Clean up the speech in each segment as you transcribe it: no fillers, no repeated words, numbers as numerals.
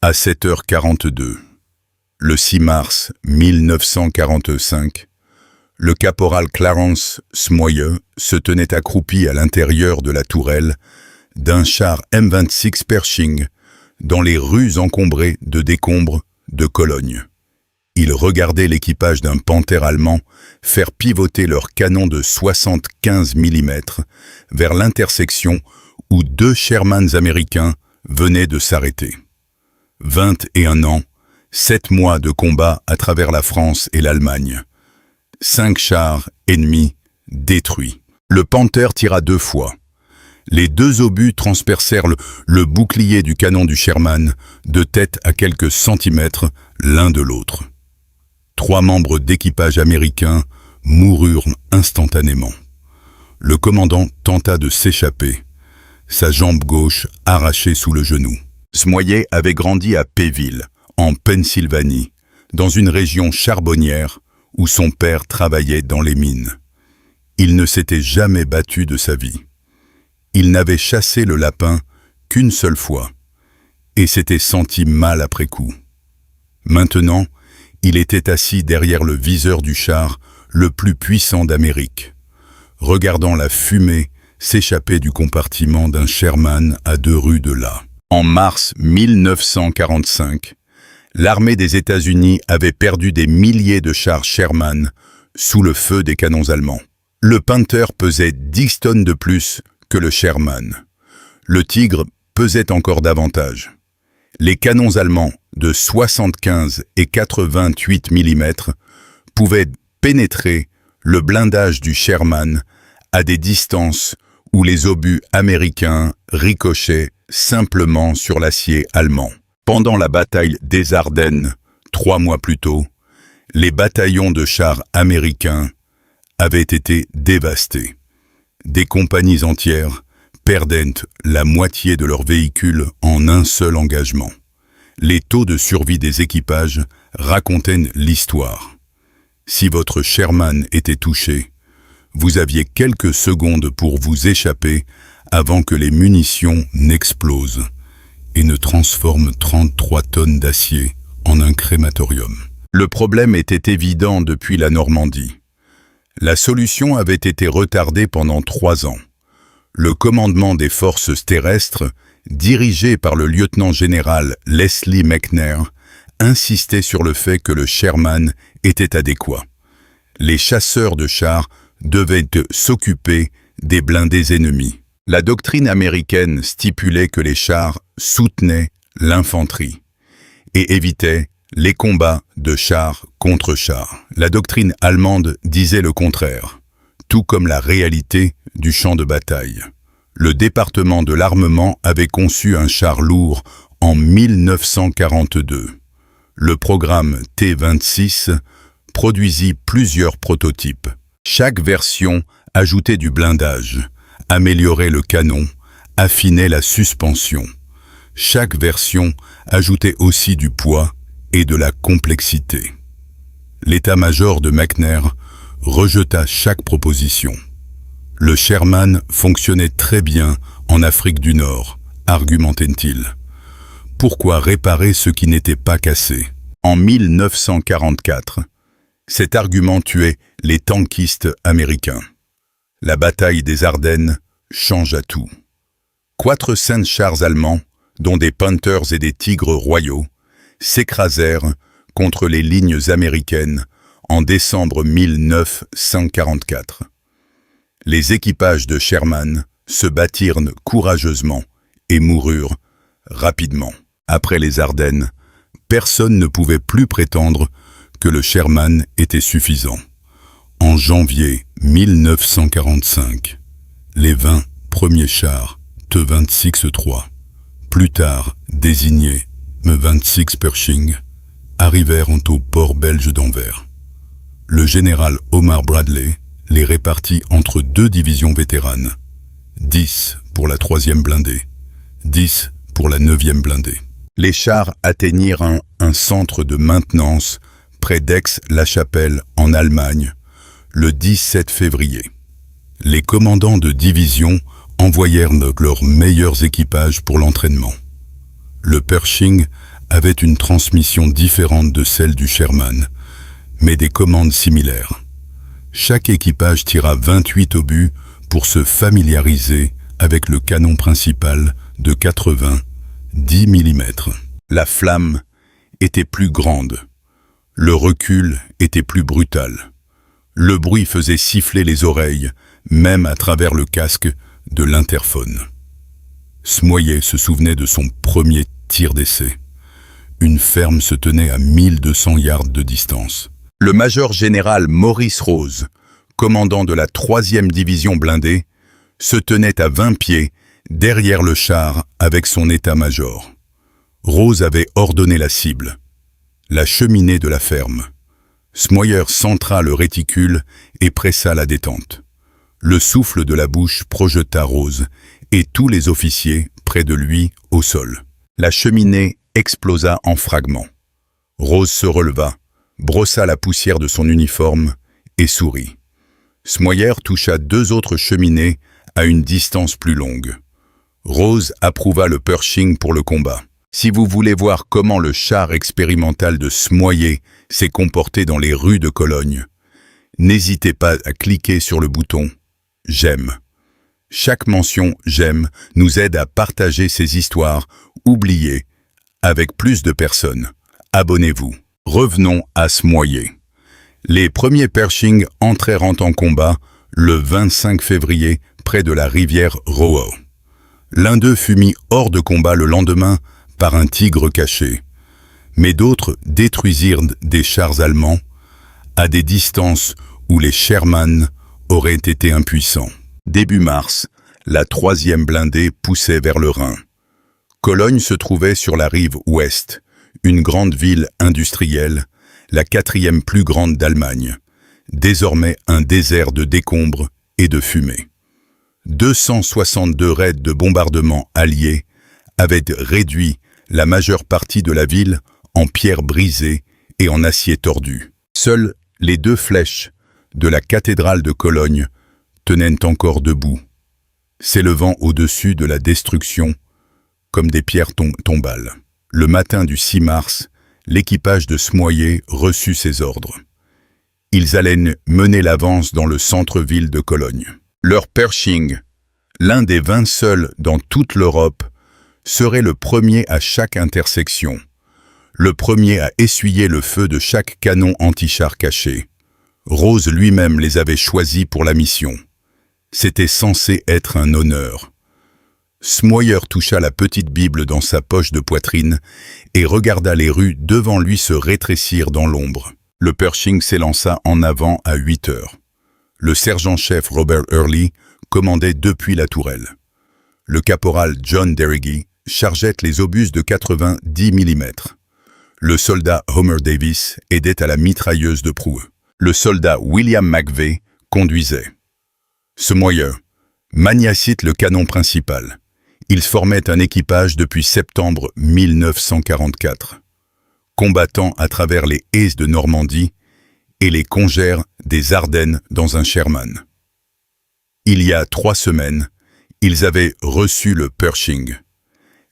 À 7h42, le 6 mars 1945, le caporal Clarence Smoyer se tenait accroupi à l'intérieur de la tourelle d'un char M26 Pershing dans les rues encombrées de décombres de Cologne. Il regardait l'équipage d'un Panther allemand faire pivoter leur canon de 75 mm vers l'intersection où 2 Shermans américains venaient de s'arrêter. 21 ans, 7 mois de combat à travers la France et l'Allemagne. 5 chars ennemis détruits. Le Panther tira 2 fois. Les 2 obus transpercèrent le bouclier du canon du Sherman de tête à quelques centimètres l'un de l'autre. 3 membres d'équipage américains moururent instantanément. Le commandant tenta de s'échapper, sa jambe gauche arrachée sous le genou. Smoyer avait grandi à Payville, en Pennsylvanie, dans une région charbonnière où son père travaillait dans les mines. Il ne s'était jamais battu de sa vie. Il n'avait chassé le lapin qu'une seule fois et s'était senti mal après coup. Maintenant, il était assis derrière le viseur du char le plus puissant d'Amérique, regardant la fumée s'échapper du compartiment d'un Sherman à 2 rues de là. En mars 1945, l'armée des États-Unis avait perdu des milliers de chars Sherman sous le feu des canons allemands. Le Panther pesait 10 tonnes de plus que le Sherman. Le Tigre pesait encore davantage. Les canons allemands de 75 et 88 mm pouvaient pénétrer le blindage du Sherman à des distances où les obus américains ricochaient simplement sur l'acier allemand. Pendant la bataille des Ardennes, 3 mois plus tôt, les bataillons de chars américains avaient été dévastés. Des compagnies entières perdaient la moitié de leurs véhicules en un seul engagement. Les taux de survie des équipages racontaient l'histoire. Si votre Sherman était touché, vous aviez quelques secondes pour vous échapper avant que les munitions n'explosent et ne transforment 33 tonnes d'acier en un crématorium. Le problème était évident depuis la Normandie. La solution avait été retardée pendant 3 ans. Le commandement des forces terrestres, dirigé par le lieutenant-général Leslie McNair, insistait sur le fait que le Sherman était adéquat. Les chasseurs de chars devaient s'occuper des blindés ennemis. La doctrine américaine stipulait que les chars soutenaient l'infanterie et évitaient les combats de chars contre chars. La doctrine allemande disait le contraire, tout comme la réalité du champ de bataille. Le département de l'armement avait conçu un char lourd en 1942. Le programme T-26 produisit plusieurs prototypes. Chaque version ajoutait du blindage, améliorait le canon, affinait la suspension. Chaque version ajoutait aussi du poids et de la complexité. L'état-major de McNair rejeta chaque proposition. Le Sherman fonctionnait très bien en Afrique du Nord, argumentait-il. Pourquoi réparer ce qui n'était pas cassé? En 1944, cet argument tuait les tankistes américains. La bataille des Ardennes changea tout. 400 chars allemands, dont des Panthers et des Tigres royaux, s'écrasèrent contre les lignes américaines en décembre 1944. Les équipages de Sherman se battirent courageusement et moururent rapidement. Après les Ardennes, personne ne pouvait plus prétendre que le Sherman était suffisant. En janvier 1945, les 20 premiers chars T-26-3, plus tard désignés M26 Pershing, arrivèrent au port belge d'Anvers. Le général Omar Bradley les répartit entre 2 divisions vétéranes, 10 pour la 3e blindée, 10 pour la 9e blindée. Les chars atteignirent un centre de maintenance près d'Aix-la-Chapelle en Allemagne le 17 février. Les commandants de division envoyèrent leurs meilleurs équipages pour l'entraînement. Le Pershing avait une transmission différente de celle du Sherman, mais des commandes similaires. Chaque équipage tira 28 obus pour se familiariser avec le canon principal de 90 mm. La flamme était plus grande. Le recul était plus brutal. Le bruit faisait siffler les oreilles, même à travers le casque de l'interphone. Smoyer se souvenait de son premier tir d'essai. Une ferme se tenait à 1200 yards de distance. Le major général Maurice Rose, commandant de la 3e division blindée, se tenait à 20 pieds derrière le char avec son état-major. Rose avait ordonné la cible, la cheminée de la ferme. Smoyer centra le réticule et pressa la détente. Le souffle de la bouche projeta Rose et tous les officiers près de lui au sol. La cheminée explosa en fragments. Rose se releva, brossa la poussière de son uniforme et sourit. Smoyer toucha 2 autres cheminées à une distance plus longue. Rose approuva le Pershing pour le combat. Si vous voulez voir comment le char expérimental de Smoyer s'est comporté dans les rues de Cologne, n'hésitez pas à cliquer sur le bouton « J'aime ». Chaque mention « J'aime » nous aide à partager ces histoires oubliées avec plus de personnes. Abonnez-vous. Revenons à Smoyer. Les premiers Pershing entrèrent en combat le 25 février près de la rivière Rowe. L'un d'eux fut mis hors de combat le lendemain par un tigre caché, mais d'autres détruisirent des chars allemands à des distances où les Sherman auraient été impuissants. Début mars, la 3e blindée poussait vers le Rhin. Cologne se trouvait sur la rive ouest, une grande ville industrielle, la 4e plus grande d'Allemagne, désormais un désert de décombres et de fumée. 262 raids de bombardement alliés avaient réduit la majeure partie de la ville en pierres brisées et en acier tordu. Seules les 2 flèches de la cathédrale de Cologne tenaient encore debout, s'élevant au-dessus de la destruction comme des pierres tombales. Le matin du 6 mars, l'équipage de Smoyer reçut ses ordres. Ils allaient mener l'avance dans le centre-ville de Cologne. Leur Pershing, l'un des 20 seuls dans toute l'Europe, serait le premier à chaque intersection, le premier à essuyer le feu de chaque canon anti-char caché. Rose lui-même les avait choisis pour la mission. C'était censé être un honneur. Smoyer toucha la petite Bible dans sa poche de poitrine et regarda les rues devant lui se rétrécir dans l'ombre. Le Pershing s'élança en avant à 8 heures. Le sergent-chef Robert Early commandait depuis la tourelle. Le caporal John Derrigy chargeait les obus de 90 mm. Le soldat Homer Davis aidait à la mitrailleuse de proue. Le soldat William McVeigh conduisait. Smoyer maniacite le canon principal. Ils formaient un équipage depuis septembre 1944, combattant à travers les haies de Normandie et les congères des Ardennes dans un Sherman. Il y a 3 semaines, ils avaient reçu le Pershing.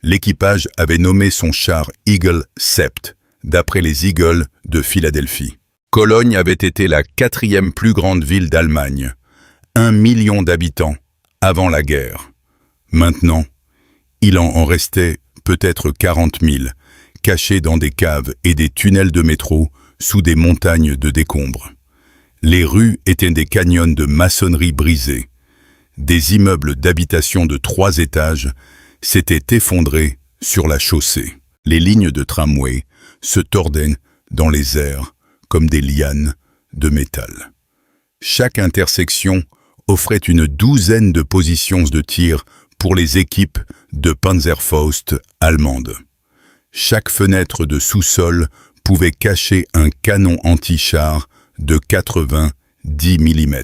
L'équipage avait nommé son char Eagle Sept, d'après les Eagles de Philadelphie. Cologne avait été la 4e plus grande ville d'Allemagne, 1 million d'habitants, avant la guerre. Maintenant, il en restait peut-être 40 000, cachés dans des caves et des tunnels de métro sous des montagnes de décombres. Les rues étaient des canyons de maçonnerie brisée. Des immeubles d'habitation de 3 étages s'étaient effondrés sur la chaussée. Les lignes de tramway se tordaient dans les airs comme des lianes de métal. Chaque intersection offrait une douzaine de positions de tir pour les équipes de Panzerfaust allemandes. Chaque fenêtre de sous-sol pouvait cacher un canon anti-char de 90 mm.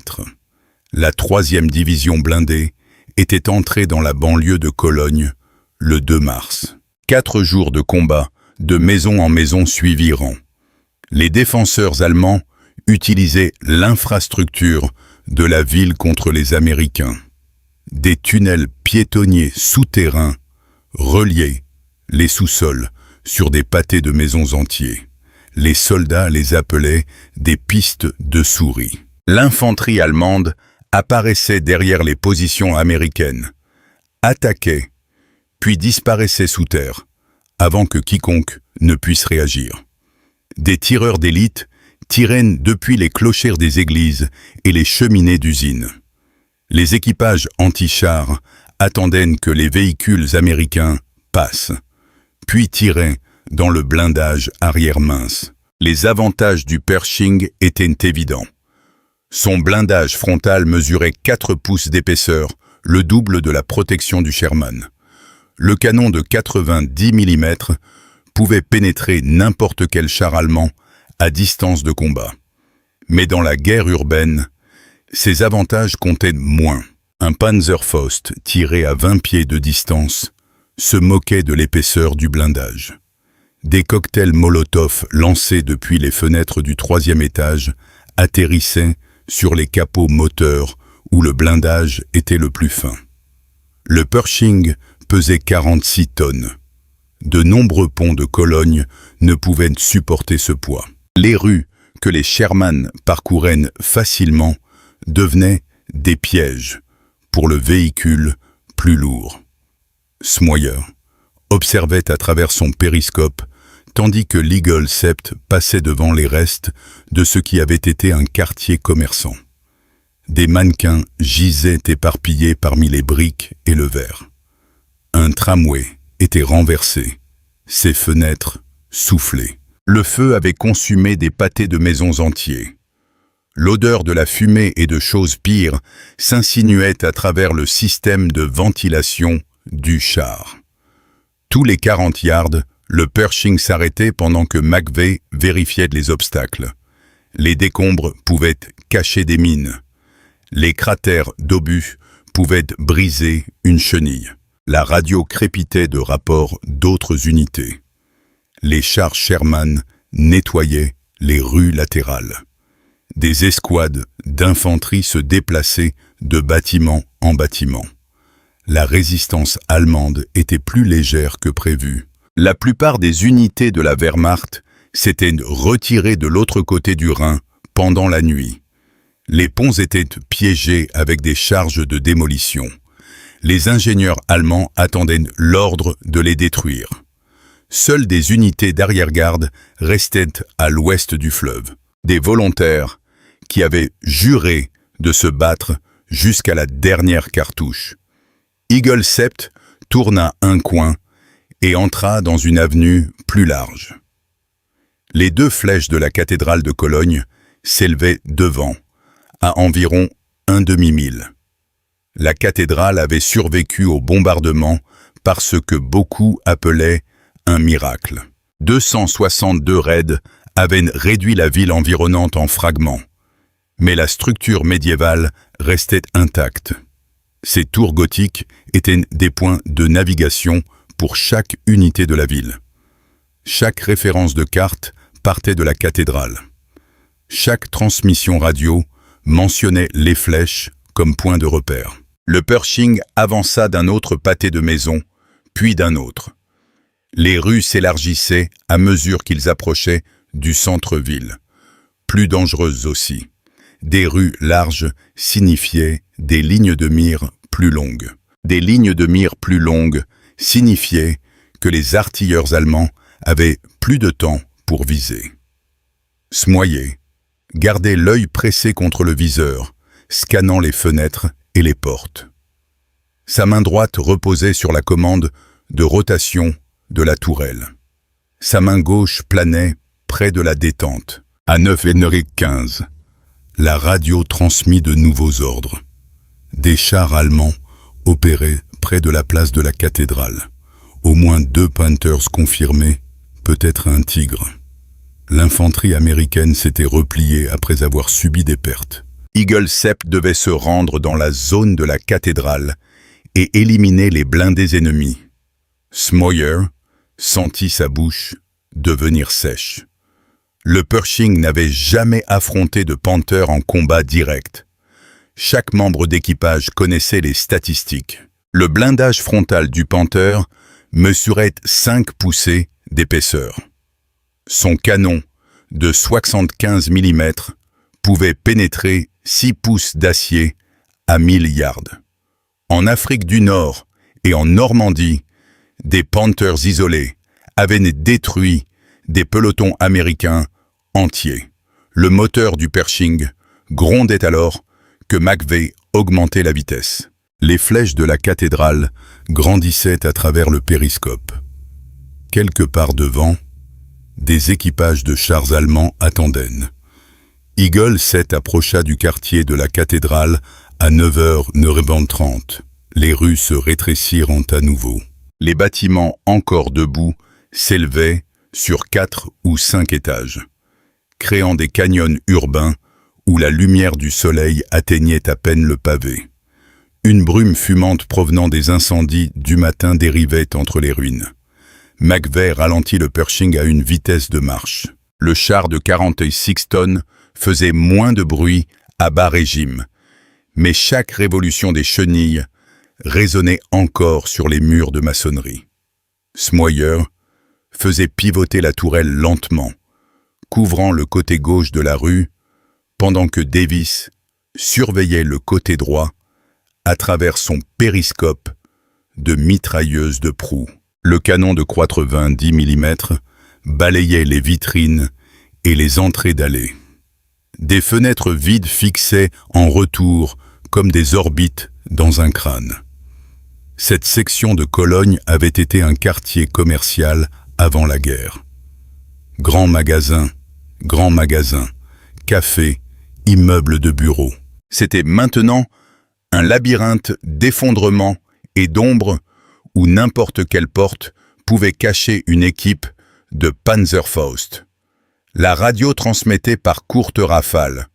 La 3e division blindée était entrée dans la banlieue de Cologne le 2 mars. 4 jours de combat, de maison en maison suiviront. Les défenseurs allemands utilisaient l'infrastructure de la ville contre les Américains. Des tunnels piétonniers souterrains reliaient les sous-sols sur des pâtés de maisons entiers. Les soldats les appelaient des pistes de souris. L'infanterie allemande apparaissait derrière les positions américaines, attaquait, puis disparaissait sous terre, avant que quiconque ne puisse réagir. Des tireurs d'élite tiraient depuis les clochers des églises et les cheminées d'usines. Les équipages anti-chars attendaient que les véhicules américains passent, puis tiraient dans le blindage arrière mince. Les avantages du Pershing étaient évidents. Son blindage frontal mesurait 4 pouces d'épaisseur, le double de la protection du Sherman. Le canon de 90 mm pouvait pénétrer n'importe quel char allemand à distance de combat. Mais dans la guerre urbaine, ces avantages comptaient moins. Un Panzerfaust tiré à 20 pieds de distance se moquait de l'épaisseur du blindage. Des cocktails Molotov lancés depuis les fenêtres du 3e étage atterrissaient sur les capots moteurs où le blindage était le plus fin. Le Pershing pesait 46 tonnes. De nombreux ponts de Cologne ne pouvaient supporter ce poids. Les rues que les Sherman parcouraient facilement devenaient des pièges pour le véhicule plus lourd. Smoyer observait à travers son périscope tandis que l'Eagle Sept passait devant les restes de ce qui avait été un quartier commerçant. Des mannequins gisaient éparpillés parmi les briques et le verre. Un tramway était renversé, ses fenêtres soufflées. Le feu avait consumé des pâtés de maisons entiers. L'odeur de la fumée et de choses pires s'insinuait à travers le système de ventilation du char. Tous les 40 yards, le Pershing s'arrêtait pendant que McVeigh vérifiait les obstacles. Les décombres pouvaient cacher des mines. Les cratères d'obus pouvaient briser une chenille. La radio crépitait de rapports d'autres unités. Les chars Sherman nettoyaient les rues latérales. Des escouades d'infanterie se déplaçaient de bâtiment en bâtiment. La résistance allemande était plus légère que prévu. La plupart des unités de la Wehrmacht s'étaient retirées de l'autre côté du Rhin pendant la nuit. Les ponts étaient piégés avec des charges de démolition. Les ingénieurs allemands attendaient l'ordre de les détruire. Seules des unités d'arrière-garde restaient à l'ouest du fleuve. Des volontaires qui avaient juré de se battre jusqu'à la dernière cartouche. Eagle Sept tourna un coin et entra dans une avenue plus large. Les 2 flèches de la cathédrale de Cologne s'élevaient devant, à environ un demi-mille. La cathédrale avait survécu au bombardement par ce que beaucoup appelaient un miracle. 262 raids avaient réduit la ville environnante en fragments, mais la structure médiévale restait intacte. Ces tours gothiques étaient des points de navigation pour chaque unité de la ville. Chaque référence de carte partait de la cathédrale. Chaque transmission radio mentionnait les flèches comme point de repère. Le Pershing avança d'un autre pâté de maisons, puis d'un autre. Les rues s'élargissaient à mesure qu'ils approchaient du centre-ville. Plus dangereuses aussi. Des rues larges signifiaient des lignes de mire plus longues. Des lignes de mire plus longues signifiaient que les artilleurs allemands avaient plus de temps pour viser. Smoyer gardait l'œil pressé contre le viseur, scannant les fenêtres et les portes. Sa main droite reposait sur la commande de rotation de la tourelle. Sa main gauche planait près de la détente. À 9h15, la radio transmit de nouveaux ordres. Des chars allemands opéraient près de la place de la cathédrale. Au moins 2 Panthers confirmés, peut-être un Tigre. L'infanterie américaine s'était repliée après avoir subi des pertes. Eagle Sept devait se rendre dans la zone de la cathédrale et éliminer les blindés ennemis. Smoyer sentit sa bouche devenir sèche. Le Pershing n'avait jamais affronté de Panther en combat direct. Chaque membre d'équipage connaissait les statistiques. Le blindage frontal du Panther mesurait 5 poussées d'épaisseur. Son canon de 75 mm pouvait pénétrer 6 pouces d'acier à 1000 yards. En Afrique du Nord et en Normandie, des Panthers isolés avaient détruit des pelotons américains entiers. Le moteur du Pershing grondait alors que McVeigh augmentait la vitesse. Les flèches de la cathédrale grandissaient à travers le périscope. Quelque part devant, des équipages de chars allemands attendaient. Eagle 7 approcha du quartier de la cathédrale à 9h30. Les rues se rétrécirent à nouveau. Les bâtiments encore debout s'élevaient sur 4 ou 5 étages, créant des canyons urbains où la lumière du soleil atteignait à peine le pavé. Une brume fumante provenant des incendies du matin dérivait entre les ruines. McVeigh ralentit le Pershing à une vitesse de marche. Le char de 46 tonnes faisait moins de bruit à bas régime, mais chaque révolution des chenilles résonnait encore sur les murs de maçonnerie. Smoyer faisait pivoter la tourelle lentement, couvrant le côté gauche de la rue, pendant que Davis surveillait le côté droit à travers son périscope de mitrailleuse de proue. Le canon de 90 mm balayait les vitrines et les entrées d'allées. Des fenêtres vides fixaient en retour comme des orbites dans un crâne. Cette section de Cologne avait été un quartier commercial avant la guerre. Grands magasins, cafés, immeubles de bureaux. C'était maintenant un labyrinthe d'effondrements et d'ombres où n'importe quelle porte pouvait cacher une équipe de Panzerfaust. La radio transmettait par courtes rafales.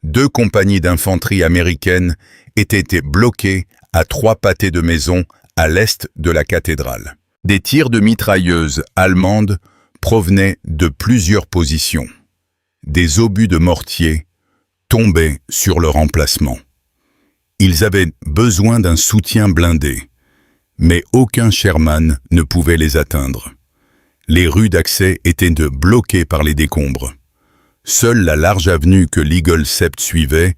2 compagnies d'infanterie américaines étaient bloquées à 3 pâtés de maison à l'est de la cathédrale. Des tirs de mitrailleuses allemandes provenaient de plusieurs positions. Des obus de mortier tombaient sur leur emplacement. Ils avaient besoin d'un soutien blindé, mais aucun Sherman ne pouvait les atteindre. Les rues d'accès étaient bloquées par les décombres. Seule la large avenue que l'Eagle 7 suivait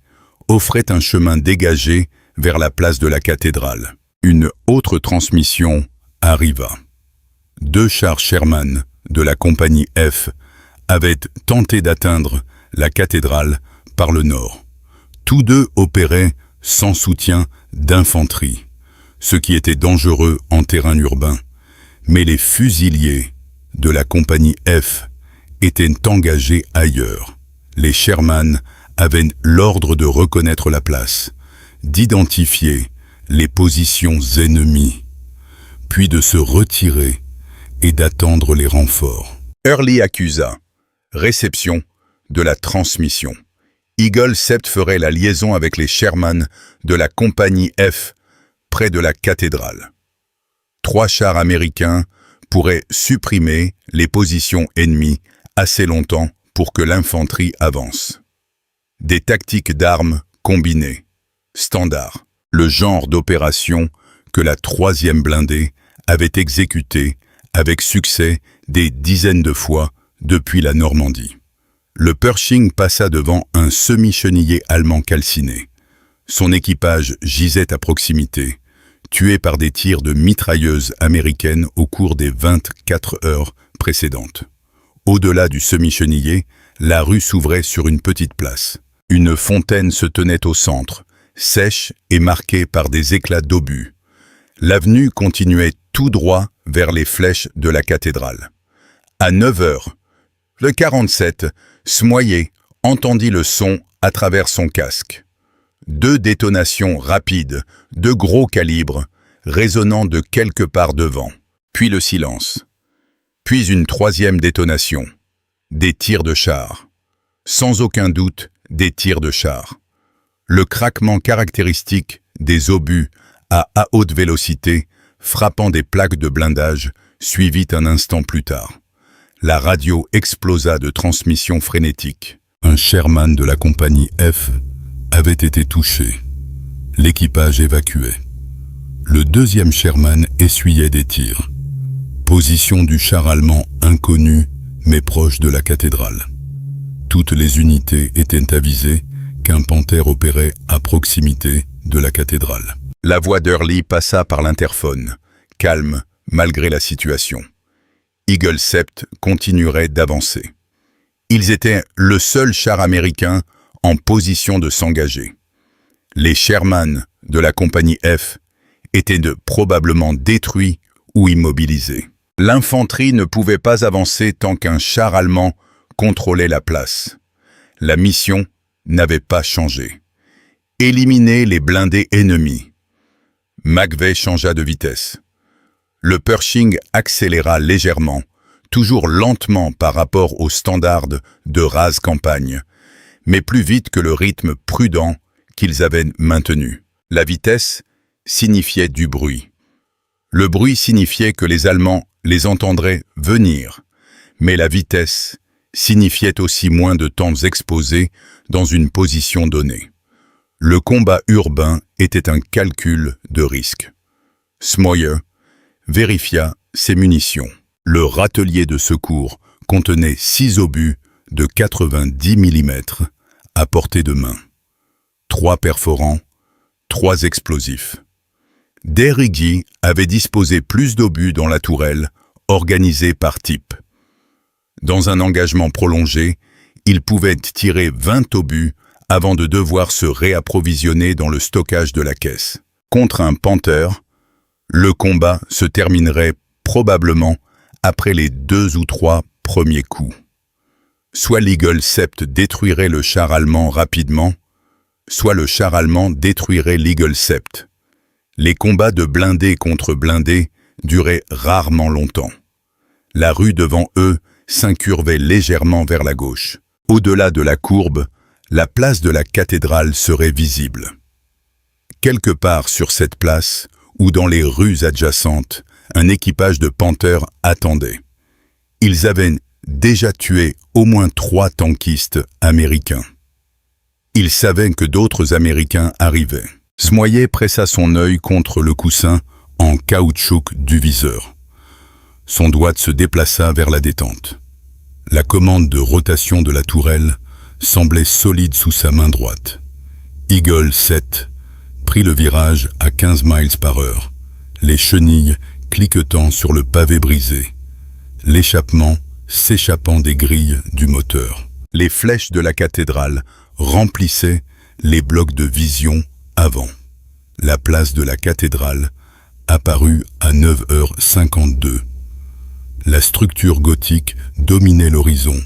offrait un chemin dégagé vers la place de la cathédrale. Une autre transmission arriva. 2 chars Sherman de la compagnie F avaient tenté d'atteindre la cathédrale par le nord. Tous 2 opéraient sans soutien d'infanterie, ce qui était dangereux en terrain urbain, mais les fusiliers de la compagnie F étaient engagés ailleurs. Les Sherman avaient l'ordre de reconnaître la place, d'identifier les positions ennemies, puis de se retirer et d'attendre les renforts. Early accusa. Réception de la transmission. Eagle 7 ferait la liaison avec les Sherman de la compagnie F près de la cathédrale. 3 chars américains pourraient supprimer les positions ennemies assez longtemps pour que l'infanterie avance. Des tactiques d'armes combinées, standard, le genre d'opération que la 3e blindée avait exécuté avec succès des dizaines de fois depuis la Normandie. Le Pershing passa devant un semi-chenillé allemand calciné. Son équipage gisait à proximité, tué par des tirs de mitrailleuses américaines au cours des 24 heures précédentes. Au-delà du semi-chenillé, la rue s'ouvrait sur une petite place. Une fontaine se tenait au centre, sèche et marquée par des éclats d'obus. L'avenue continuait tout droit vers les flèches de la cathédrale. À 9 heures, le 47, Smoyer entendit le son à travers son casque. 2 détonations rapides, de gros calibre, résonnant de quelque part devant. Puis le silence. Puis une 3e détonation. Des tirs de chars. Sans aucun doute, des tirs de chars. Le craquement caractéristique des obus à haute vélocité frappant des plaques de blindage suivit un instant plus tard. La radio explosa de transmissions frénétiques. Un Sherman de la compagnie F avait été touché. L'équipage évacuait. Le 2e Sherman essuyait des tirs. Position du char allemand inconnue, mais proche de la cathédrale. Toutes les unités étaient avisées qu'un panthère opérait à proximité de la cathédrale. La voix d'Early passa par l'interphone, calme malgré la situation. Eagle Sept continuerait d'avancer. Ils étaient le seul char américain en position de s'engager. Les Sherman de la compagnie F étaient probablement détruits ou immobilisés. L'infanterie ne pouvait pas avancer tant qu'un char allemand contrôlait la place. La mission n'avait pas changé. Éliminer les blindés ennemis. McVeigh changea de vitesse. Le Pershing accéléra légèrement, toujours lentement par rapport aux standards de rase campagne, mais plus vite que le rythme prudent qu'ils avaient maintenu. La vitesse signifiait du bruit. Le bruit signifiait que les Allemands les entendraient venir, mais la vitesse signifiait aussi moins de temps exposés dans une position donnée. Le combat urbain était un calcul de risque. Smoyer vérifia ses munitions. Le râtelier de secours contenait 6 obus de 90 mm à portée de main. 3 perforants, 3 explosifs. Derrigui avait disposé plus d'obus dans la tourelle, organisée par type. Dans un engagement prolongé, il pouvait tirer 20 obus avant de devoir se réapprovisionner dans le stockage de la caisse. Contre un Panther, le combat se terminerait probablement après les 2 ou 3 premiers coups. Soit l'Eagle Sept détruirait le char allemand rapidement, soit le char allemand détruirait l'Eagle Sept. Les combats de blindés contre blindés duraient rarement longtemps. La rue devant eux s'incurvait légèrement vers la gauche. Au-delà de la courbe, la place de la cathédrale serait visible. Quelque part sur cette place, ou dans les rues adjacentes, un équipage de Panthers attendait. Ils avaient déjà tué au moins 3 tankistes américains. Ils savaient que d'autres Américains arrivaient. Smoyer pressa son œil contre le coussin en caoutchouc du viseur. Son doigt se déplaça vers la détente. La commande de rotation de la tourelle semblait solide sous sa main droite. Eagle 7 prit le virage à 15 miles par heure, les chenilles cliquetant sur le pavé brisé, l'échappement s'échappant des grilles du moteur. Les flèches de la cathédrale remplissaient les blocs de vision avant. La place de la cathédrale apparut à 9h52. La structure gothique dominait l'horizon,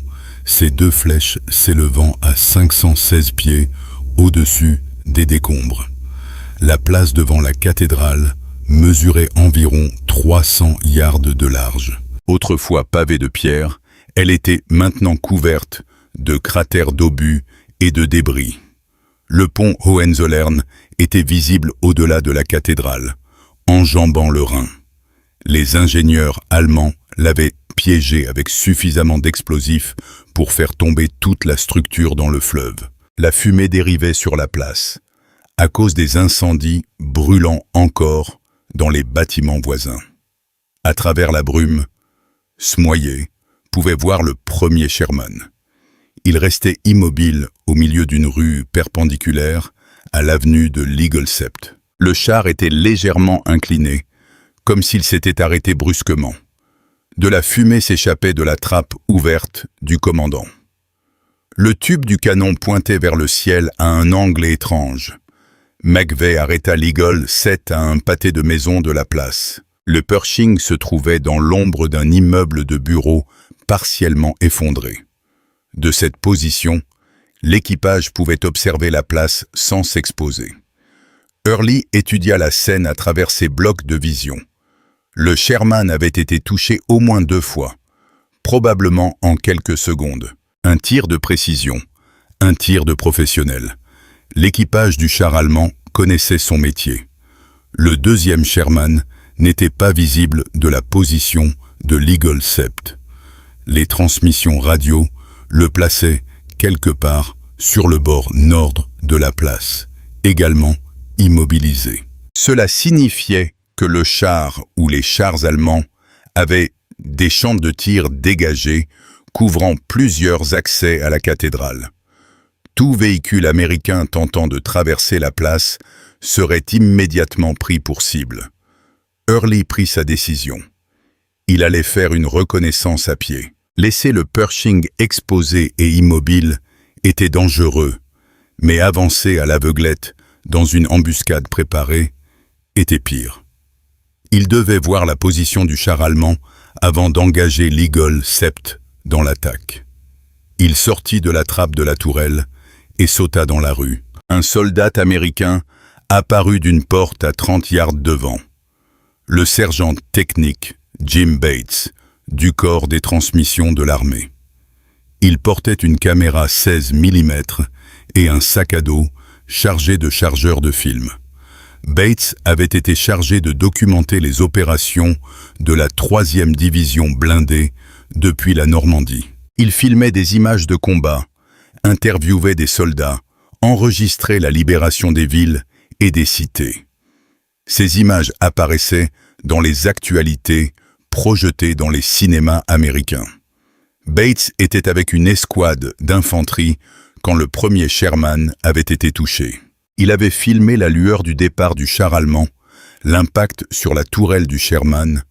ses 2 flèches s'élevant à 516 pieds au-dessus des décombres. La place devant la cathédrale mesurait environ 300 yards de large. Autrefois pavée de pierre, elle était maintenant couverte de cratères d'obus et de débris. Le pont Hohenzollern était visible au-delà de la cathédrale, enjambant le Rhin. Les ingénieurs allemands l'avaient piégé avec suffisamment d'explosifs pour faire tomber toute la structure dans le fleuve. La fumée dérivait sur la place, à cause des incendies brûlant encore dans les bâtiments voisins. À travers la brume, Smoyer pouvait voir le premier Sherman. Il restait immobile au milieu d'une rue perpendiculaire à l'avenue de l'Eagle Sept. Le char était légèrement incliné, comme s'il s'était arrêté brusquement. De la fumée s'échappait de la trappe ouverte du commandant. Le tube du canon pointait vers le ciel à un angle étrange. McVeigh arrêta l'Eagle 7 à un pâté de maison de la place. Le Pershing se trouvait dans l'ombre d'un immeuble de bureaux partiellement effondré. De cette position, l'équipage pouvait observer la place sans s'exposer. Early étudia la scène à travers ses blocs de vision. Le Sherman avait été touché au moins 2 fois, probablement en quelques secondes. Un tir de précision, un tir de professionnel. L'équipage du char allemand connaissait son métier. Le 2e Sherman n'était pas visible de la position de l'Eagle Sept. Les transmissions radio le plaçaient quelque part sur le bord nord de la place, également immobilisé. Cela signifiait que le char ou les chars allemands avait des champs de tir dégagés couvrant plusieurs accès à la cathédrale. Tout véhicule américain tentant de traverser la place serait immédiatement pris pour cible. Early prit sa décision. Il allait faire une reconnaissance à pied. Laisser le Pershing exposé et immobile était dangereux, mais avancer à l'aveuglette dans une embuscade préparée était pire. Il devait voir la position du char allemand avant d'engager l'Eagle Sept dans l'attaque. Il sortit de la trappe de la tourelle et sauta dans la rue. Un soldat américain apparut d'une porte à 30 yards devant. Le sergent technique Jim Bates, du corps des transmissions de l'armée. Il portait une caméra 16 mm et un sac à dos chargé de chargeurs de film. Bates avait été chargé de documenter les opérations de la 3e division blindée depuis la Normandie. Il filmait des images de combat, interviewait des soldats, enregistrait la libération des villes et des cités. Ces images apparaissaient dans les actualités projetées dans les cinémas américains. Bates était avec une escouade d'infanterie quand le premier Sherman avait été touché. Il avait filmé la lueur du départ du char allemand, l'impact sur la tourelle du Sherman,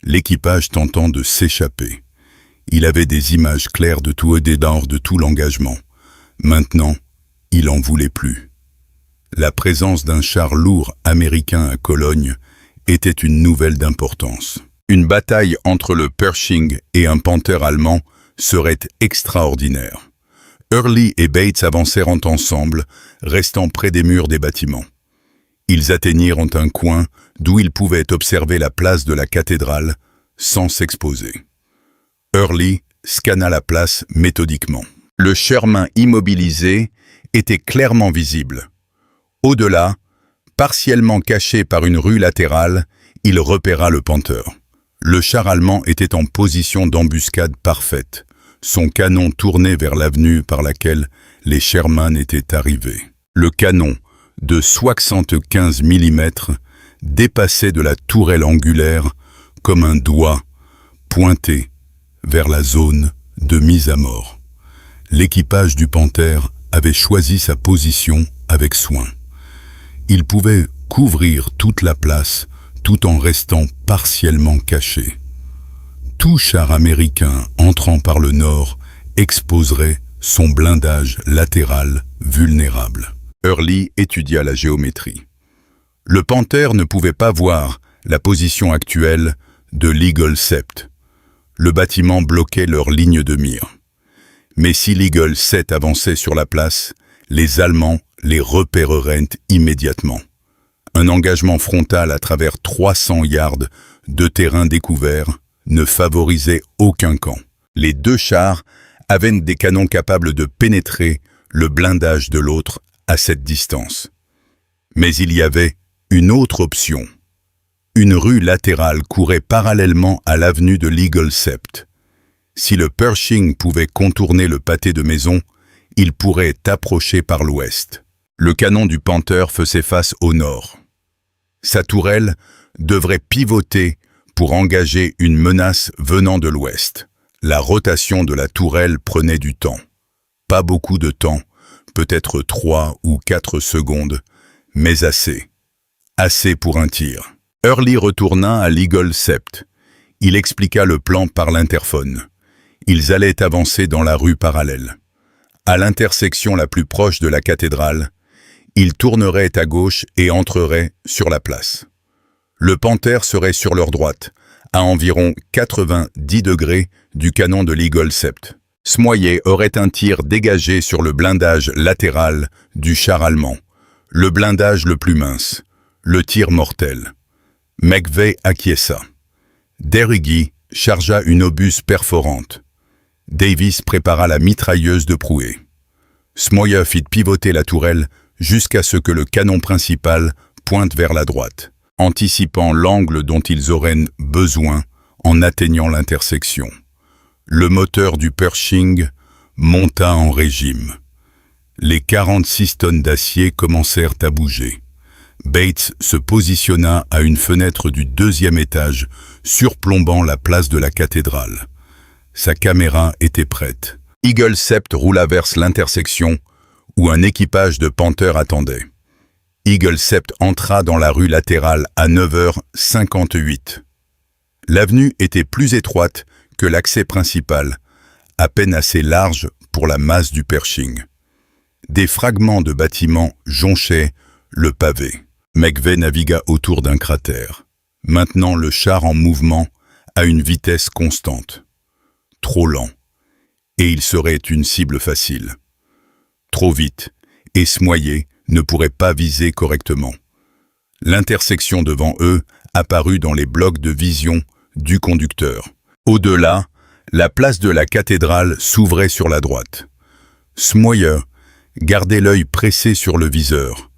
l'équipage tentant de s'échapper. Il avait des images claires de tout au-dedans de tout l'engagement. Maintenant, il en voulait plus. La présence d'un char lourd américain à Cologne était une nouvelle d'importance. Une bataille entre le Pershing et un Panther allemand serait extraordinaire. Early et Bates avancèrent ensemble, restant près des murs des bâtiments. Ils atteignirent un coin d'où ils pouvaient observer la place de la cathédrale sans s'exposer. Early scanna la place méthodiquement. Le Sherman immobilisé était clairement visible. Au-delà, partiellement caché par une rue latérale, il repéra le Panther. Le char allemand était en position d'embuscade parfaite. Son canon tournait vers l'avenue par laquelle les Sherman étaient arrivés. Le canon, de 75 mm, dépassait de la tourelle angulaire comme un doigt pointé vers la zone de mise à mort. L'équipage du Panther avait choisi sa position avec soin. Il pouvait couvrir toute la place tout en restant partiellement caché. Tout char américain entrant par le nord exposerait son blindage latéral vulnérable. Early étudia la géométrie. Le Panther ne pouvait pas voir la position actuelle de l'Eagle Sept. Le bâtiment bloquait leur ligne de mire. Mais si l'Eagle Sept avançait sur la place, les Allemands les repéreraient immédiatement. Un engagement frontal à travers 300 yards de terrain découvert ne favorisait aucun camp. Les deux chars avaient des canons capables de pénétrer le blindage de l'autre à cette distance. Mais il y avait une autre option. Une rue latérale courait parallèlement à l'avenue de l'Eagle Sept. Si le Pershing pouvait contourner le pâté de maison, il pourrait approcher par l'ouest. Le canon du Panther faisait face au nord. Sa tourelle devrait pivoter pour engager une menace venant de l'ouest. La rotation de la tourelle prenait du temps. Pas beaucoup de temps, peut-être 3 ou 4 secondes, mais assez. Assez pour un tir. Early retourna à l'Eagle Sept. Il expliqua le plan par l'interphone. Ils allaient avancer dans la rue parallèle. À l'intersection la plus proche de la cathédrale, ils tourneraient à gauche et entreraient sur la place. Le Panther serait sur leur droite, à environ 90 degrés du canon de l'Eagle Sept. Smoyer aurait un tir dégagé sur le blindage latéral du char allemand, le blindage le plus mince, le tir mortel. McVeigh acquiesça. Derrigui chargea une obus perforante. Davis prépara la mitrailleuse de Proué. Smoyer fit pivoter la tourelle jusqu'à ce que le canon principal pointe vers la droite, anticipant l'angle dont ils auraient besoin en atteignant l'intersection. Le moteur du Pershing monta en régime. Les 46 tonnes d'acier commencèrent à bouger. Bates se positionna à une fenêtre du 2e étage, surplombant la place de la cathédrale. Sa caméra était prête. Eagle Sept roula vers l'intersection où un équipage de Panther attendait. Eagle Sept entra dans la rue latérale à 9h58. L'avenue était plus étroite que l'accès principal, à peine assez large pour la masse du Pershing. Des fragments de bâtiments jonchaient le pavé. McVeigh navigua autour d'un cratère, maintenant le char en mouvement à une vitesse constante. Trop lent, et il serait une cible facile. Trop vite, et Smoyer ne pourrait pas viser correctement. L'intersection devant eux apparut dans les blocs de vision du conducteur. Au-delà, la place de la cathédrale s'ouvrait sur la droite. Smoyer gardait l'œil pressé sur le viseur,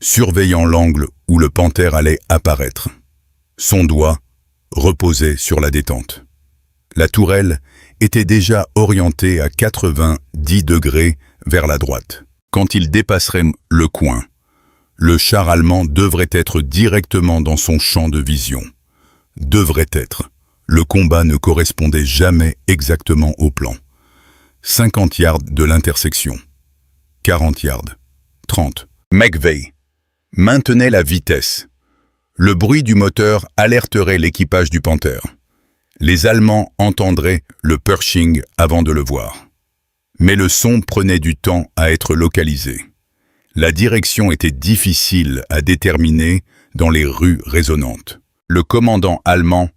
surveillant l'angle où le Panther allait apparaître. Son doigt reposait sur la détente. La tourelle était déjà orientée à 90 degrés vers la droite. Quand il dépasserait le coin, le char allemand devrait être directement dans son champ de vision. Devrait être. Le combat ne correspondait jamais exactement au plan. 50 yards de l'intersection. 40 yards. 30. McVeigh maintenait la vitesse. Le bruit du moteur alerterait l'équipage du Panther. Les Allemands entendraient le Pershing avant de le voir. Mais le son prenait du temps à être localisé. La direction était difficile à déterminer dans les rues résonnantes. Le commandant allemand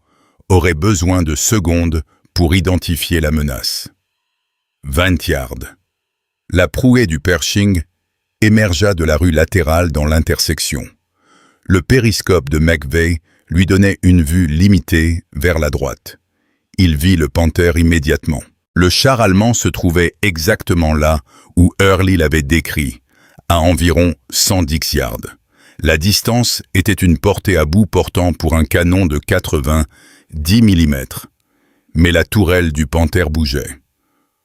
aurait besoin de secondes pour identifier la menace. 20 yards. La prouée du Pershing émergea de la rue latérale dans l'intersection. Le périscope de McVeigh lui donnait une vue limitée vers la droite. Il vit le Panther immédiatement. Le char allemand se trouvait exactement là où Early l'avait décrit, à environ 110 yards. La distance était une portée à bout portant pour un canon de 90 mm. Mais la tourelle du Panther bougeait.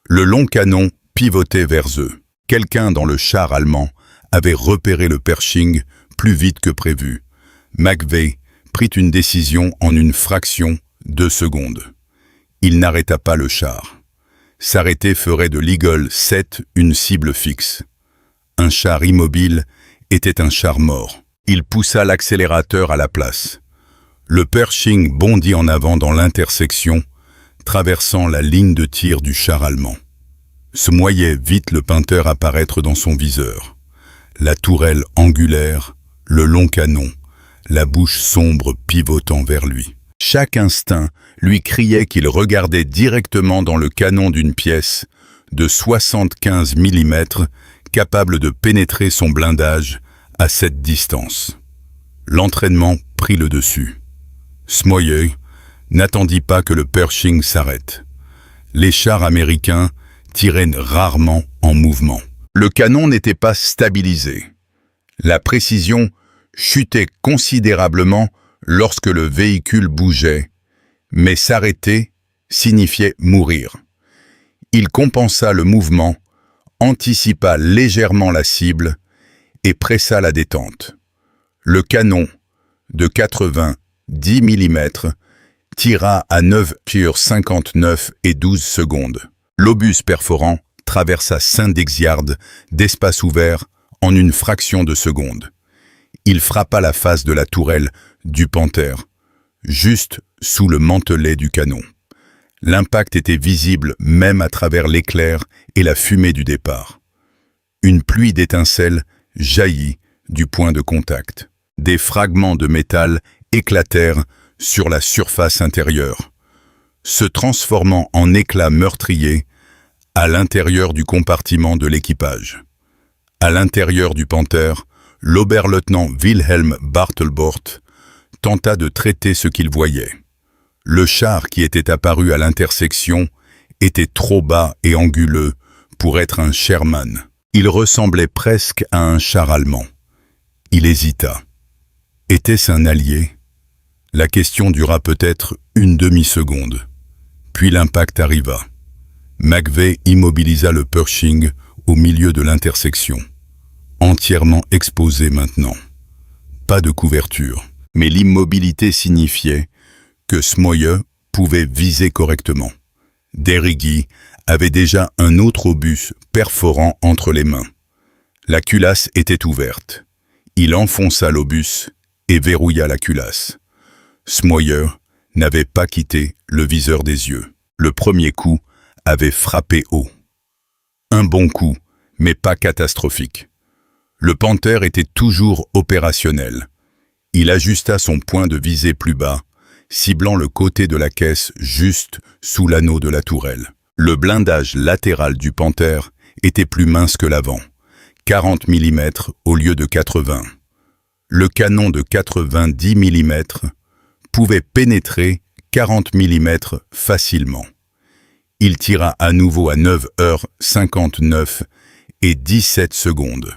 Le long canon pivotait vers eux. Quelqu'un dans le char allemand avait repéré le Pershing plus vite que prévu. McVeigh prit une décision en une fraction de seconde. Il n'arrêta pas le char. S'arrêter ferait de l'Eagle 7 une cible fixe. Un char immobile était un char mort. Il poussa l'accélérateur à la place. Le Pershing bondit en avant dans l'intersection, traversant la ligne de tir du char allemand. Smoyer vit le Panther apparaître dans son viseur. La tourelle angulaire, le long canon, la bouche sombre pivotant vers lui. Chaque instinct lui criait qu'il regardait directement dans le canon d'une pièce de 75 mm capable de pénétrer son blindage à cette distance. L'entraînement prit le dessus. Smoyer n'attendit pas que le Pershing s'arrête. Les chars américains tiraient rarement en mouvement. Le canon n'était pas stabilisé. La précision chutait considérablement lorsque le véhicule bougeait, mais s'arrêter signifiait mourir. Il compensa le mouvement, anticipa légèrement la cible et pressa la détente. Le canon, de 90 mm, tira à 9h59 et 12 secondes. L'obus perforant traversa 5 yards d'espace ouvert en une fraction de seconde. Il frappa la face de la tourelle du Panther, juste sous le mantelet du canon. L'impact était visible même à travers l'éclair et la fumée du départ. Une pluie d'étincelles jaillit du point de contact. Des fragments de métal éclatèrent sur la surface intérieure, se transformant en éclats meurtriers à l'intérieur du compartiment de l'équipage. À l'intérieur du Panther, l'oberlieutenant Wilhelm Bartelbort tenta de traiter ce qu'il voyait. Le char qui était apparu à l'intersection était trop bas et anguleux pour être un Sherman. Il ressemblait presque à un char allemand. Il hésita. Était-ce un allié? La question dura peut-être une demi-seconde. Puis l'impact arriva. McVeigh immobilisa le Pershing au milieu de l'intersection. Entièrement exposé maintenant. pas de couverture. Mais l'immobilité signifiait que Zmoje pouvait viser correctement. Derigi avait déjà un autre obus perforant entre les mains. La culasse était ouverte. Il enfonça l'obus et verrouilla la culasse. Zmoje n'avait pas quitté le viseur des yeux. Le premier coup avait frappé haut. Un bon coup, mais pas catastrophique. Le Panther était toujours opérationnel. Il ajusta son point de visée plus bas, ciblant le côté de la caisse juste sous l'anneau de la tourelle. Le blindage latéral du Panther était plus mince que l'avant, 40 mm au lieu de 80. Le canon de 90 mm pouvait pénétrer 40 mm facilement. Il tira à nouveau à 9h59 et 17 secondes.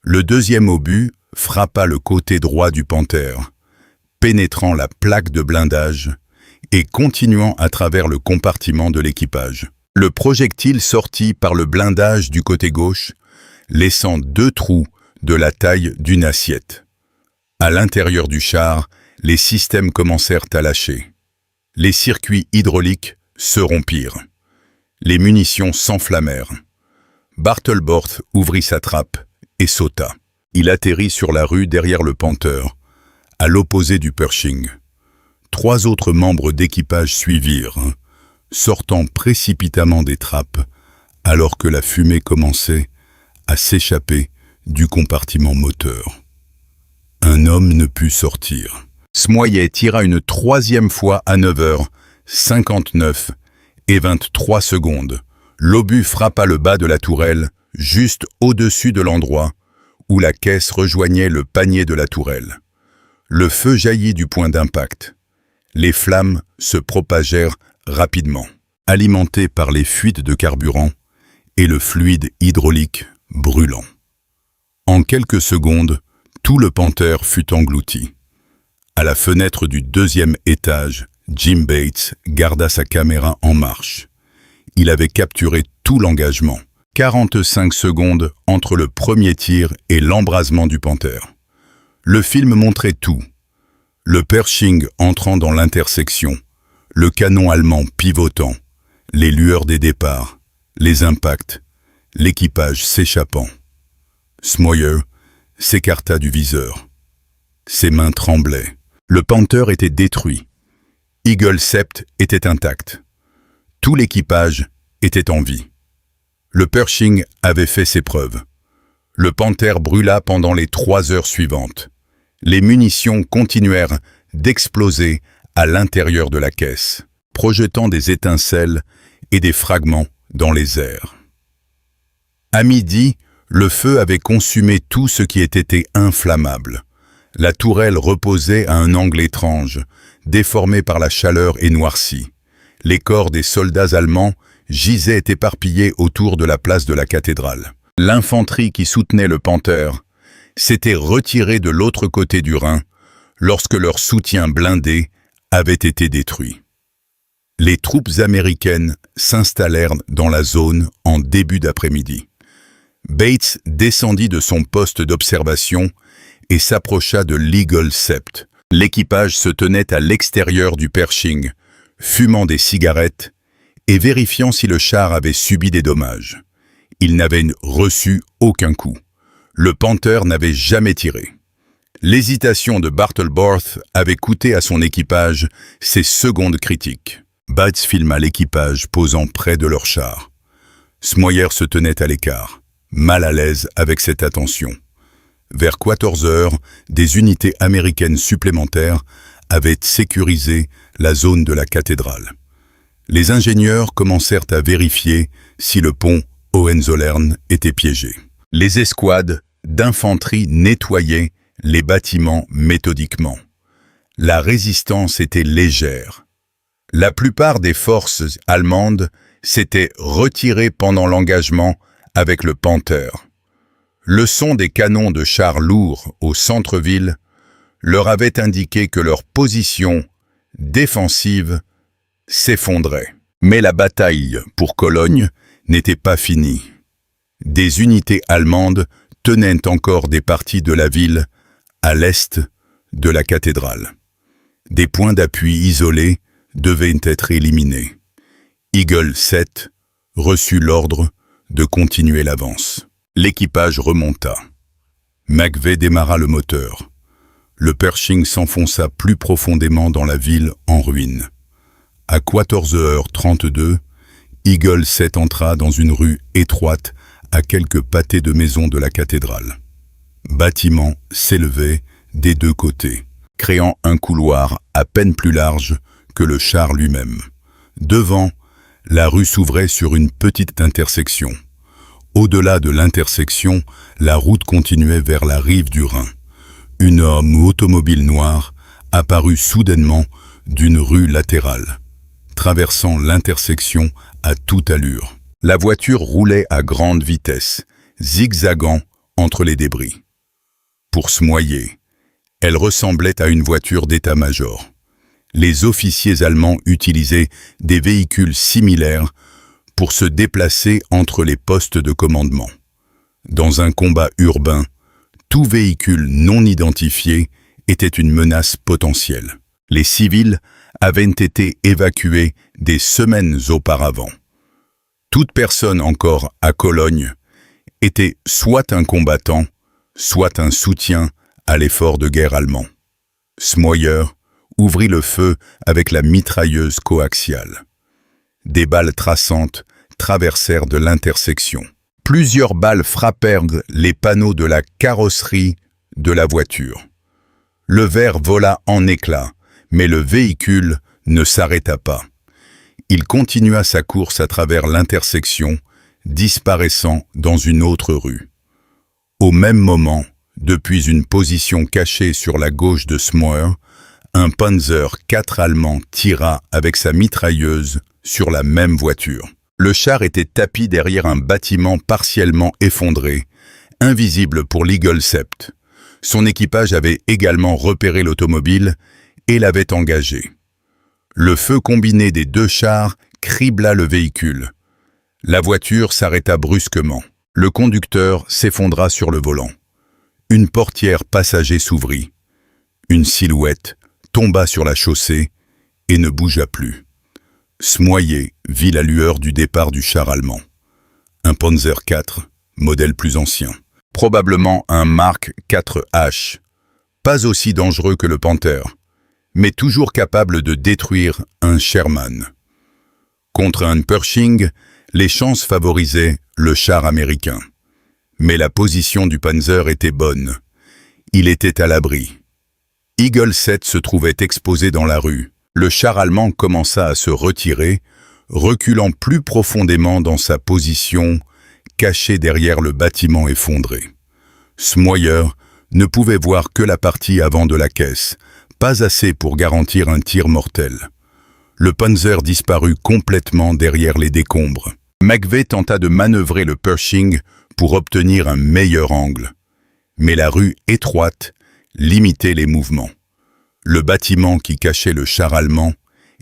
Le deuxième obus frappa le côté droit du Panther, pénétrant la plaque de blindage et continuant à travers le compartiment de l'équipage. Le projectile sortit par le blindage du côté gauche, laissant 2 trous de la taille d'une assiette. À l'intérieur du char, les systèmes commencèrent à lâcher. Les circuits hydrauliques se rompirent. Les munitions s'enflammèrent. Bartelborth ouvrit sa trappe et sauta. Il atterrit sur la rue derrière le Panther, à l'opposé du Pershing. 3 autres membres d'équipage suivirent, sortant précipitamment des trappes, alors que la fumée commençait à s'échapper du compartiment moteur. Un homme ne put sortir. Zmoje tira une 3e fois à 9h59 et 23 secondes. L'obus frappa le bas de la tourelle, juste au-dessus de l'endroit où la caisse rejoignait le panier de la tourelle. Le feu jaillit du point d'impact. Les flammes se propagèrent rapidement, alimentées par les fuites de carburant et le fluide hydraulique brûlant. En quelques secondes, tout le Panther fut englouti. À la fenêtre du 2e étage, Jim Bates garda sa caméra en marche. Il avait capturé tout l'engagement. 45 secondes entre le premier tir et l'embrasement du Panther. Le film montrait tout. Le Pershing entrant dans l'intersection, le canon allemand pivotant, les lueurs des départs, les impacts, l'équipage s'échappant. Zmoje s'écarta du viseur. Ses mains tremblaient. Le Panther était détruit. Eagle Sept était intact. Tout l'équipage était en vie. Le Pershing avait fait ses preuves. Le Panther brûla pendant les 3 heures suivantes. Les munitions continuèrent d'exploser à l'intérieur de la caisse, projetant des étincelles et des fragments dans les airs. À midi, le feu avait consumé tout ce qui était inflammable. La tourelle reposait à un angle étrange, déformé par la chaleur et noirci. Les corps des soldats allemands gisaient éparpillés autour de la place de la cathédrale. L'infanterie qui soutenait le Panther s'était retirée de l'autre côté du Rhin lorsque leur soutien blindé avait été détruit. Les troupes américaines s'installèrent dans la zone en début d'après-midi. Bates descendit de son poste d'observation et s'approcha de l'Eagle Sept. L'équipage se tenait à l'extérieur du Pershing, fumant des cigarettes et vérifiant si le char avait subi des dommages. Il n'avait reçu aucun coup. Le Panther n'avait jamais tiré. L'hésitation de Bartelborth avait coûté à son équipage ses secondes critiques. Bates filma l'équipage posant près de leur char. Zmoje se tenait à l'écart, mal à l'aise avec cette attention. Vers 14 heures, des unités américaines supplémentaires avaient sécurisé la zone de la cathédrale. Les ingénieurs commencèrent à vérifier si le pont Hohenzollern était piégé. Les escouades d'infanterie nettoyaient les bâtiments méthodiquement. La résistance était légère. La plupart des forces allemandes s'étaient retirées pendant l'engagement avec le Panther. Le son des canons de chars lourds au centre-ville leur avait indiqué que leur position défensive s'effondrait. Mais la bataille pour Cologne n'était pas finie. Des unités allemandes tenaient encore des parties de la ville à l'est de la cathédrale. Des points d'appui isolés devaient être éliminés. Eagle 7 reçut l'ordre de continuer l'avance. L'équipage remonta. McVeigh démarra le moteur. Le Pershing s'enfonça plus profondément dans la ville en ruine. À 14h32, Eagle 7 entra dans une rue étroite à quelques pâtés de maisons de la cathédrale. Bâtiments s'élevaient des deux côtés, créant un couloir à peine plus large que le char lui-même. Devant, la rue s'ouvrait sur une petite intersection. Au-delà de l'intersection, la route continuait vers la rive du Rhin. Une automobile noire apparut soudainement d'une rue latérale, traversant l'intersection à toute allure. La voiture roulait à grande vitesse, zigzagant entre les débris. Pour se noyer, elle ressemblait à une voiture d'état-major. Les officiers allemands utilisaient des véhicules similaires pour se déplacer entre les postes de commandement. Dans un combat urbain, tout véhicule non identifié était une menace potentielle. Les civils avaient été évacués des semaines auparavant. Toute personne encore à Cologne était soit un combattant, soit un soutien à l'effort de guerre allemand. Smoyer ouvrit le feu avec la mitrailleuse coaxiale. Des balles traçantes traversèrent de l'intersection. Plusieurs balles frappèrent les panneaux de la carrosserie de la voiture. Le verre vola en éclats, mais le véhicule ne s'arrêta pas. Il continua sa course à travers l'intersection, disparaissant dans une autre rue. Au même moment, depuis une position cachée sur la gauche de Smoyer, un Panzer IV allemand tira avec sa mitrailleuse sur la même voiture. Le char était tapi derrière un bâtiment partiellement effondré, invisible pour l'Eagle 7. Son équipage avait également repéré l'automobile et l'avait engagée. Le feu combiné des deux chars cribla le véhicule. La voiture s'arrêta brusquement. Le conducteur s'effondra sur le volant. Une portière passager s'ouvrit. Une silhouette tomba sur la chaussée et ne bougea plus. Smoyer vit la lueur du départ du char allemand. Un Panzer IV, modèle plus ancien. Probablement un Mark IV-H. Pas aussi dangereux que le Panther, mais toujours capable de détruire un Sherman. Contre un Pershing, les chances favorisaient le char américain. Mais la position du Panzer était bonne. Il était à l'abri. Eagle 7 se trouvait exposé dans la rue. Le char allemand commença à se retirer, reculant plus profondément dans sa position, caché derrière le bâtiment effondré. Smoyer ne pouvait voir que la partie avant de la caisse, pas assez pour garantir un tir mortel. Le Panzer disparut complètement derrière les décombres. McVeigh tenta de manœuvrer le Pershing pour obtenir un meilleur angle. Mais la rue étroite limitait les mouvements. Le bâtiment qui cachait le char allemand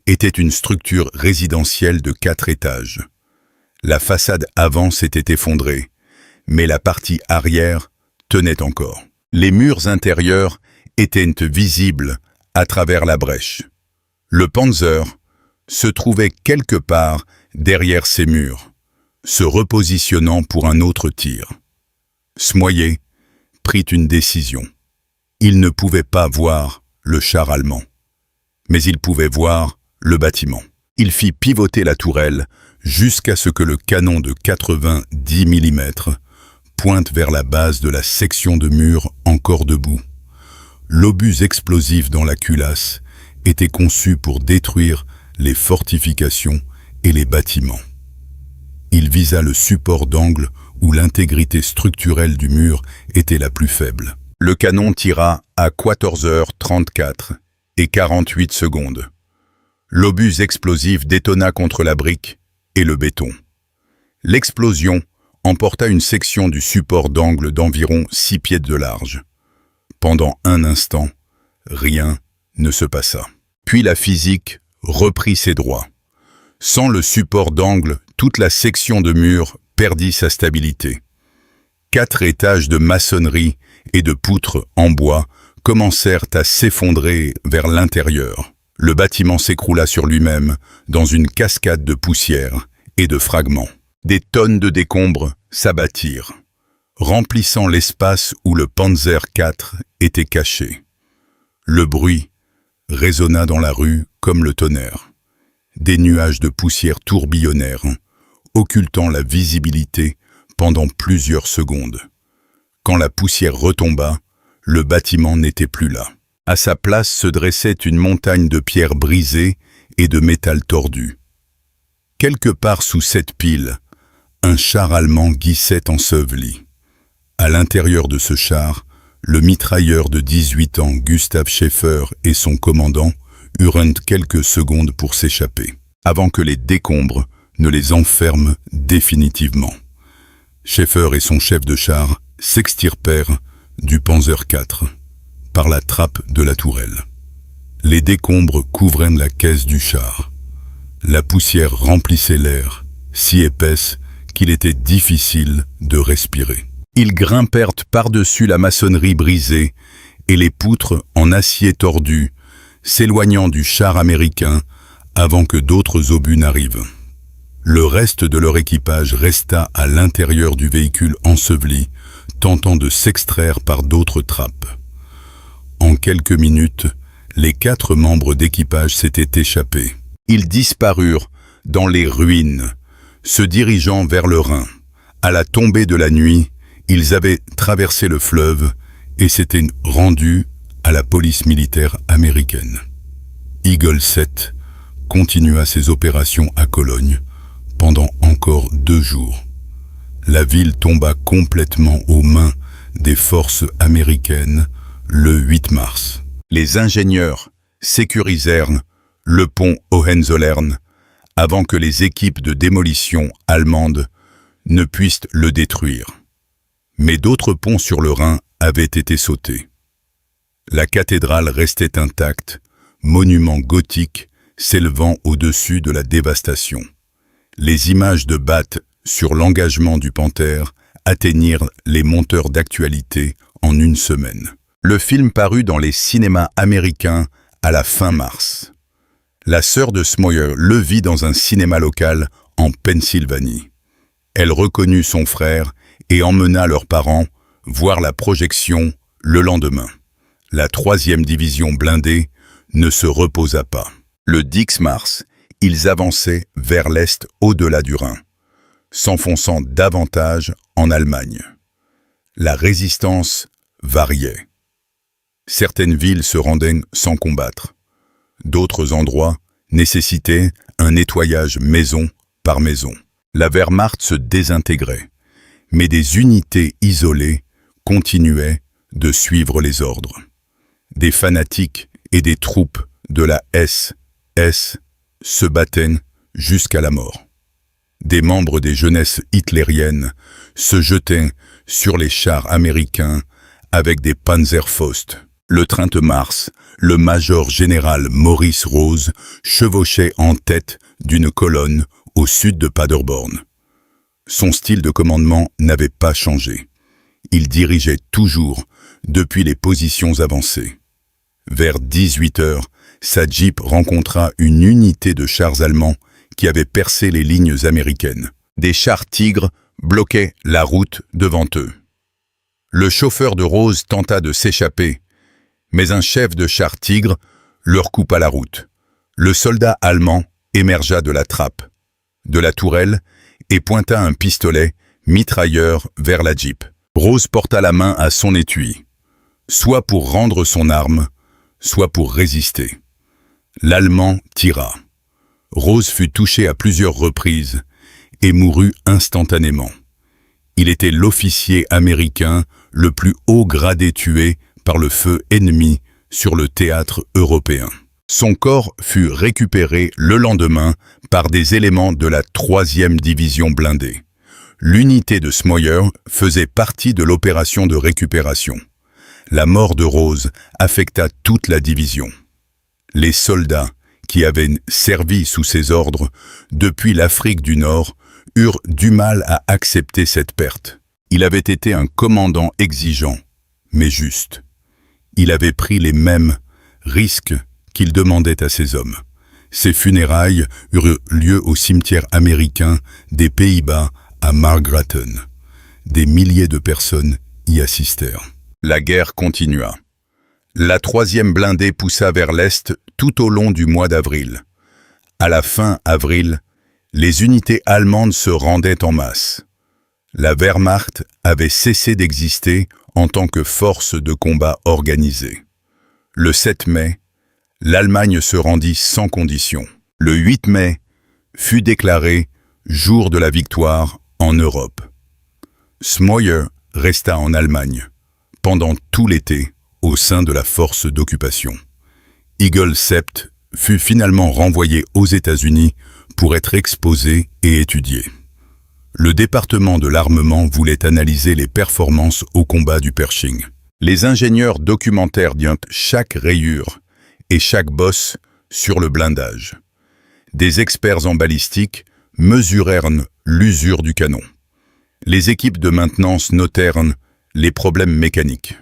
était une structure résidentielle de 4 étages. La façade avant s'était effondrée, mais la partie arrière tenait encore. Les murs intérieurs étaient visibles à travers la brèche. Le Panzer se trouvait quelque part derrière ces murs, se repositionnant pour un autre tir. Smoyer prit une décision. Il ne pouvait pas voir le char allemand, mais il pouvait voir le bâtiment. Il fit pivoter la tourelle jusqu'à ce que le canon de 90 mm pointe vers la base de la section de mur encore debout. L'obus explosif dans la culasse était conçu pour détruire les fortifications et les bâtiments. Il visa le support d'angle où l'intégrité structurelle du mur était la plus faible. Le canon tira à 14h34 et 48 secondes. L'obus explosif détonna contre la brique et le béton. L'explosion emporta une section du support d'angle d'environ 6 pieds de large. Pendant un instant, rien ne se passa. Puis la physique reprit ses droits. Sans le support d'angle, toute la section de mur perdit sa stabilité. 4 étages de maçonnerie et de poutres en bois commencèrent à s'effondrer vers l'intérieur. Le bâtiment s'écroula sur lui-même dans une cascade de poussière et de fragments. Des tonnes de décombres s'abattirent, remplissant l'espace où le Panzer IV était caché. Le bruit résonna dans la rue comme le tonnerre. Des nuages de poussière tourbillonnèrent, occultant la visibilité pendant plusieurs secondes. Quand la poussière retomba, le bâtiment n'était plus là. À sa place se dressait une montagne de pierres brisées et de métal tordu. Quelque part sous cette pile, un char allemand glissait enseveli. À l'intérieur de ce char, le mitrailleur de 18 ans Gustav Schäfer et son commandant eurent quelques secondes pour s'échapper, avant que les décombres ne les enferment définitivement. Schäfer et son chef de char s'extirpèrent du Panzer IV par la trappe de la tourelle. Les décombres couvraient la caisse du char. La poussière remplissait l'air, si épaisse qu'il était difficile de respirer. Ils grimpèrent par-dessus la maçonnerie brisée et les poutres en acier tordu, s'éloignant du char américain avant que d'autres obus n'arrivent. Le reste de leur équipage resta à l'intérieur du véhicule enseveli, tentant de s'extraire par d'autres trappes. En quelques minutes, les 4 membres d'équipage s'étaient échappés. Ils disparurent dans les ruines, se dirigeant vers le Rhin. À la tombée de la nuit, ils avaient traversé le fleuve et s'étaient rendus à la police militaire américaine. Eagle 7 continua ses opérations à Cologne pendant encore 2 jours. La ville tomba complètement aux mains des forces américaines le 8 mars. Les ingénieurs sécurisèrent le pont Hohenzollern avant que les équipes de démolition allemandes ne puissent le détruire. Mais d'autres ponts sur le Rhin avaient été sautés. La cathédrale restait intacte, monument gothique s'élevant au-dessus de la dévastation. Les images de Bath sur l'engagement du Panthère atteignirent les monteurs d'actualité en 1 semaine. Le film parut dans les cinémas américains à la fin mars. La sœur de Smoyer le vit dans un cinéma local en Pennsylvanie. Elle reconnut son frère et emmena leurs parents voir la projection le lendemain. La 3e division blindée ne se reposa pas. Le 10 mars, ils avançaient vers l'est au-delà du Rhin, s'enfonçant davantage en Allemagne. La résistance variait. Certaines villes se rendaient sans combattre. D'autres endroits nécessitaient un nettoyage maison par maison. La Wehrmacht se désintégrait, mais des unités isolées continuaient de suivre les ordres. Des fanatiques et des troupes de la SS se battaient jusqu'à la mort. Des membres des jeunesses hitlériennes se jetaient sur les chars américains avec des Panzerfaust. Le 30 mars, le major général Maurice Rose chevauchait en tête d'une colonne au sud de Paderborn. Son style de commandement n'avait pas changé. Il dirigeait toujours depuis les positions avancées. Vers 18 heures, sa Jeep rencontra une unité de chars allemands qui avait percé les lignes américaines. Des chars Tigre bloquaient la route devant eux. Le chauffeur de Rose tenta de s'échapper, mais un chef de char Tigre leur coupa la route. Le soldat allemand émergea de la trappe, de la tourelle, et pointa un pistolet mitrailleur vers la Jeep. Rose porta la main à son étui, soit pour rendre son arme, soit pour résister. L'Allemand tira. Rose fut touché à plusieurs reprises et mourut instantanément. Il était l'officier américain le plus haut gradé tué par le feu ennemi sur le théâtre européen. Son corps fut récupéré le lendemain par des éléments de la 3e division blindée. L'unité de Smoyer faisait partie de l'opération de récupération. La mort de Rose affecta toute la division. Les soldats qui avaient servi sous ses ordres depuis l'Afrique du Nord eurent du mal à accepter cette perte. Il avait été un commandant exigeant, mais juste. Il avait pris les mêmes risques qu'il demandait à ses hommes. Ses funérailles eurent lieu au cimetière américain des Pays-Bas à Margraten. Des milliers de personnes y assistèrent. La guerre continua. La 3e blindée poussa vers l'est tout au long du mois d'avril. À la fin avril, les unités allemandes se rendaient en masse. La Wehrmacht avait cessé d'exister en tant que force de combat organisée. Le 7 mai, l'Allemagne se rendit sans condition. Le 8 mai fut déclaré jour de la victoire en Europe. Zmoje resta en Allemagne pendant tout l'été au sein de la force d'occupation. Eagle Sept fut finalement renvoyé aux États-Unis pour être exposé et étudié. Le département de l'armement voulait analyser les performances au combat du Pershing. Les ingénieurs documentèrent bien chaque rayure et chaque bosse sur le blindage. Des experts en balistique mesurèrent l'usure du canon. Les équipes de maintenance notèrent les problèmes mécaniques.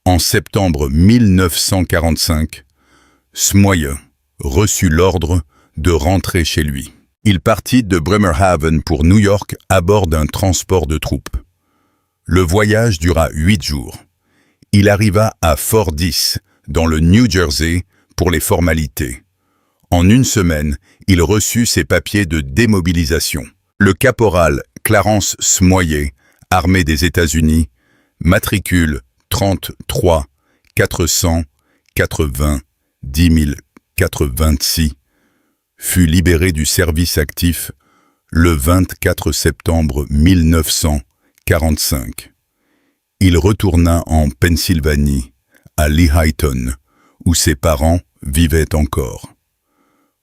En septembre 1945, Zmoje reçut l'ordre de rentrer chez lui. Il partit de Bremerhaven pour New York à bord d'un transport de troupes. Le voyage dura 8 jours. Il arriva à Fort Dix, dans le New Jersey, pour les formalités. En une semaine, il reçut ses papiers de démobilisation. Le caporal Clarence Zmoje, armée des États-Unis, matricule 33 480 10 086, fut libéré du service actif le 24 septembre 1945. Il retourna en Pennsylvanie, à Lehighton, où ses parents vivaient encore,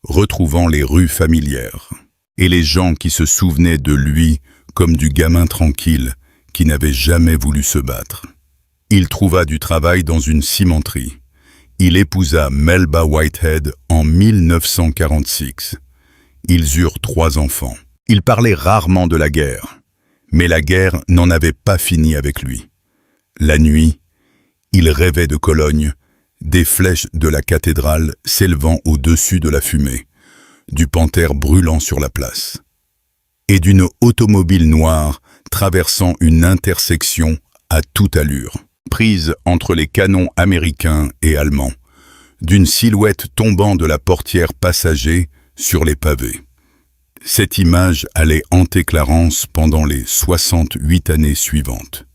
retrouvant les rues familières et les gens qui se souvenaient de lui comme du gamin tranquille qui n'avait jamais voulu se battre. Il trouva du travail dans une cimenterie. Il épousa Melba Whitehead en 1946. Ils eurent 3 enfants. Il parlait rarement de la guerre, mais la guerre n'en avait pas fini avec lui. La nuit, il rêvait de Cologne, des flèches de la cathédrale s'élevant au-dessus de la fumée, du panthère brûlant sur la place, et d'une automobile noire traversant une intersection à toute allure, prise entre les canons américains et allemands, d'une silhouette tombant de la portière passager sur les pavés. Cette image allait hanter Clarence pendant les 68 années suivantes.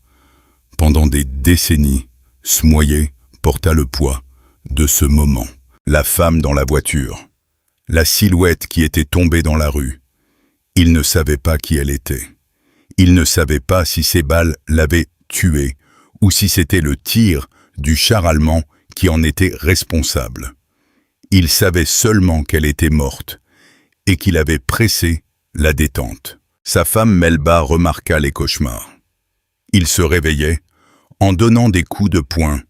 Pendant des décennies, Zmoje porta le poids de ce moment. La femme dans la voiture, la silhouette qui était tombée dans la rue. Il ne savait pas qui elle était. Il ne savait pas si ces balles l'avaient tuée ou si c'était le tir du char allemand qui en était responsable. Il savait seulement qu'elle était morte et qu'il avait pressé la détente. Sa femme Melba remarqua les cauchemars. Il se réveillait en donnant des coups de poing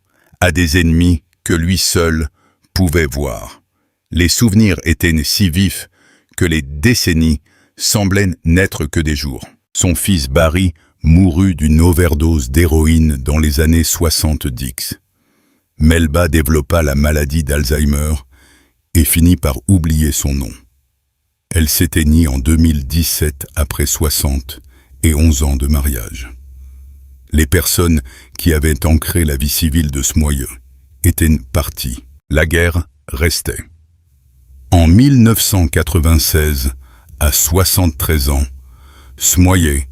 à des ennemis que lui seul pouvait voir. Les souvenirs étaient si vifs que les décennies semblaient n'être que des jours. Son fils Barry mourut d'une overdose d'héroïne dans les années 70. Melba développa la maladie d'Alzheimer et finit par oublier son nom. Elle s'éteignit en 2017 après 71 ans de mariage. Les personnes qui avaient ancré la vie civile de Zmoje étaient parties. La guerre restait. En 1996, à 73 ans, Zmoje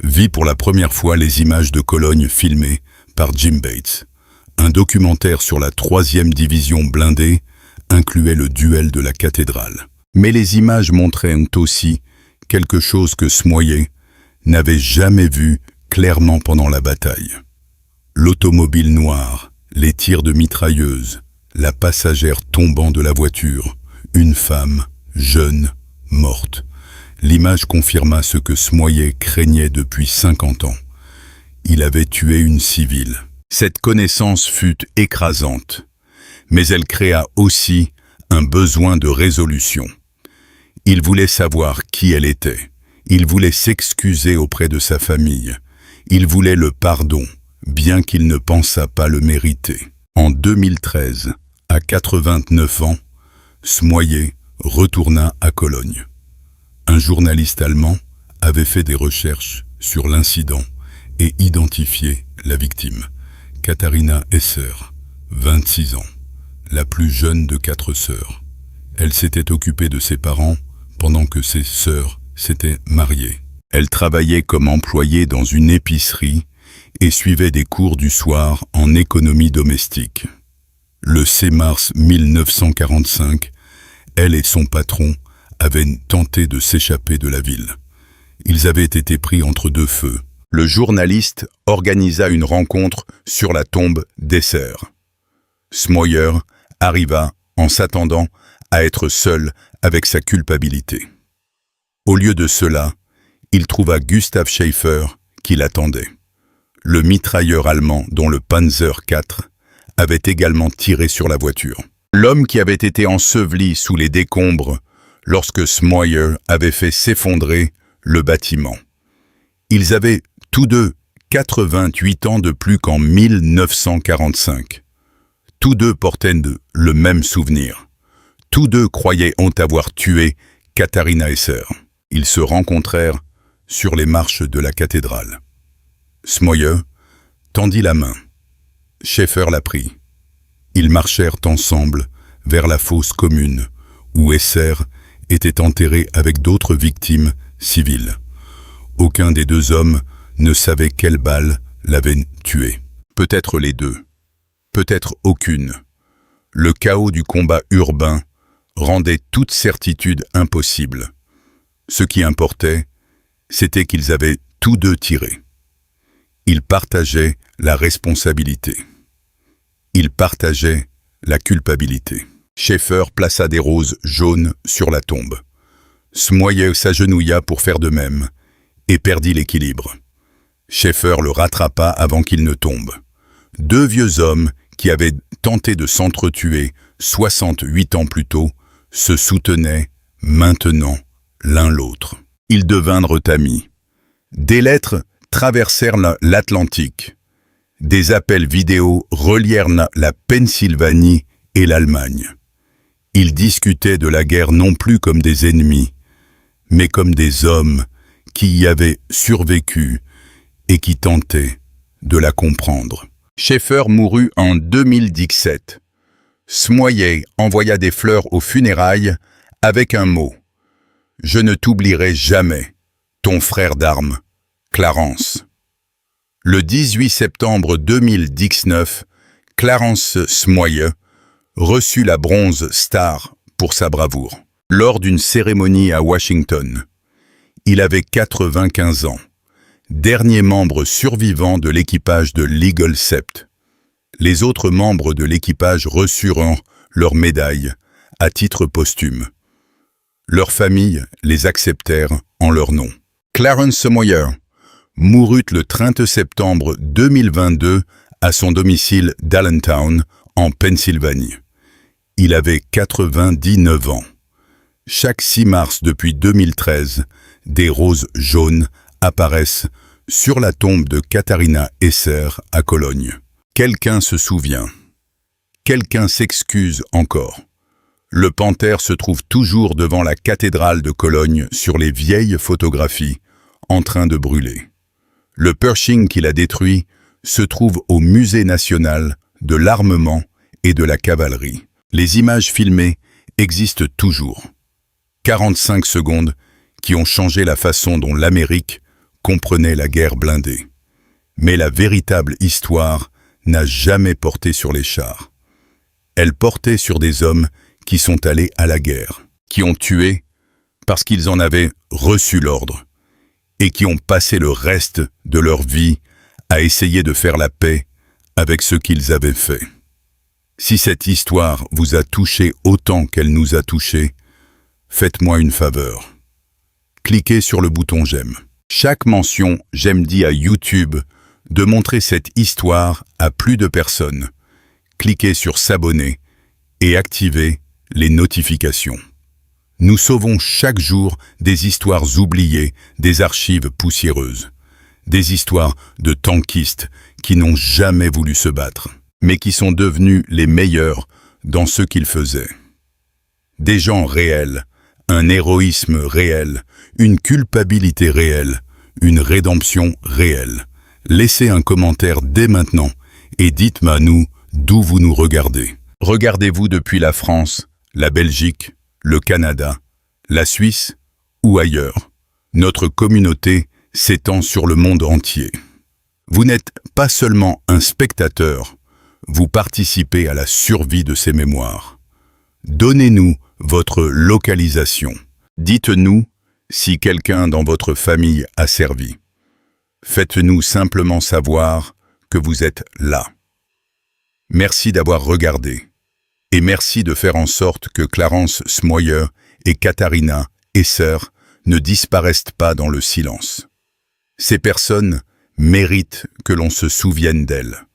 vit pour la première fois les images de Cologne filmées par Jim Bates. Un documentaire sur la 3e division blindée incluait le duel de la cathédrale. Mais les images montraient aussi quelque chose que Zmoje n'avait jamais vu clairement pendant la bataille. L'automobile noire, les tirs de mitrailleuses, la passagère tombant de la voiture, une femme, jeune, morte. L'image confirma ce que Zmoje craignait depuis 50 ans. Il avait tué une civile. Cette connaissance fut écrasante, mais elle créa aussi un besoin de résolution. Il voulait savoir qui elle était. Il voulait s'excuser auprès de sa famille. Il voulait le pardon, bien qu'il ne pensât pas le mériter. En 2013, à 89 ans, Smoyer retourna à Cologne. Un journaliste allemand avait fait des recherches sur l'incident et identifié la victime, Katharina Esser, 26 ans, la plus jeune de 4 sœurs. Elle s'était occupée de ses parents pendant que ses sœurs s'étaient mariées. Elle travaillait comme employée dans une épicerie et suivait des cours du soir en économie domestique. Le 6 mars 1945, elle et son patron avaient tenté de s'échapper de la ville. Ils avaient été pris entre deux feux. Le journaliste organisa une rencontre sur la tombe d'Esser. Smoyer arriva en s'attendant à être seul avec sa culpabilité. Au lieu de cela, il trouva Gustav Schäfer qui l'attendait. Le mitrailleur allemand dont le Panzer IV avait également tiré sur la voiture. L'homme qui avait été enseveli sous les décombres lorsque Smoyer avait fait s'effondrer le bâtiment. Ils avaient tous deux 88 ans de plus qu'en 1945. Tous deux portaient le même souvenir. Tous deux croyaient avoir tué Katharina Esser. Ils se rencontrèrent sur les marches de la cathédrale. Smoyer tendit la main. Schäfer la prit. Ils marchèrent ensemble vers la fosse commune, où Esser était enterré avec d'autres victimes civiles. Aucun des deux hommes ne savait quelle balle l'avait tué. Peut-être les deux, peut-être aucune. Le chaos du combat urbain rendait toute certitude impossible. Ce qui importait, c'était qu'ils avaient tous deux tiré. Ils partageaient la responsabilité. Ils partageaient la culpabilité. Schäfer plaça des roses jaunes sur la tombe. Smoyer s'agenouilla pour faire de même et perdit l'équilibre. Schäfer le rattrapa avant qu'il ne tombe. Deux vieux hommes qui avaient tenté de s'entretuer 68 ans plus tôt se soutenaient maintenant l'un l'autre. Ils devinrent amis. Des lettres traversèrent l'Atlantique. Des appels vidéo relièrent la Pennsylvanie et l'Allemagne. Ils discutaient de la guerre non plus comme des ennemis, mais comme des hommes qui y avaient survécu et qui tentaient de la comprendre. Schäfer mourut en 2017. Smoyer envoya des fleurs aux funérailles avec un mot. « Je ne t'oublierai jamais, ton frère d'armes, Clarence ». Le 18 septembre 2019, Clarence Smoyer reçut la Bronze Star pour sa bravoure. Lors d'une cérémonie à Washington, il avait 95 ans, dernier membre survivant de l'équipage de l'Eagle Sept. Les autres membres de l'équipage reçurent leur médaille à titre posthume. Leurs familles les acceptèrent en leur nom. Clarence Smoyer mourut le 30 septembre 2022 à son domicile d'Allentown, en Pennsylvanie. Il avait 99 ans. Chaque 6 mars depuis 2013, des roses jaunes apparaissent sur la tombe de Katharina Esser à Cologne. Quelqu'un se souvient. Quelqu'un s'excuse encore. Le panthère se trouve toujours devant la cathédrale de Cologne sur les vieilles photographies, en train de brûler. Le Pershing qui l'a détruit se trouve au Musée national de l'armement et de la cavalerie. Les images filmées existent toujours. 45 secondes qui ont changé la façon dont l'Amérique comprenait la guerre blindée. Mais la véritable histoire n'a jamais porté sur les chars. Elle portait sur des hommes qui sont allés à la guerre, qui ont tué parce qu'ils en avaient reçu l'ordre et qui ont passé le reste de leur vie à essayer de faire la paix avec ce qu'ils avaient fait. Si cette histoire vous a touché autant qu'elle nous a touchés, faites-moi une faveur. Cliquez sur le bouton j'aime. Chaque mention j'aime dit à YouTube de montrer cette histoire à plus de personnes. Cliquez sur s'abonner et activez les notifications. Nous sauvons chaque jour des histoires oubliées, des archives poussiéreuses, des histoires de tankistes qui n'ont jamais voulu se battre. mais qui sont devenus les meilleurs dans ce qu'ils faisaient. Des gens réels, un héroïsme réel, une culpabilité réelle, une rédemption réelle. Laissez un commentaire dès maintenant et dites-moi nous d'où vous nous regardez. Regardez-vous depuis la France, la Belgique, le Canada, la Suisse ou ailleurs. Notre communauté s'étend sur le monde entier. Vous n'êtes pas seulement un spectateur, vous participez à la survie de ces mémoires. Donnez-nous votre localisation. Dites-nous si quelqu'un dans votre famille a servi. Faites-nous simplement savoir que vous êtes là. Merci d'avoir regardé. Et merci de faire en sorte que Clarence Smoyer et Katharina Esser ne disparaissent pas dans le silence. Ces personnes méritent que l'on se souvienne d'elles.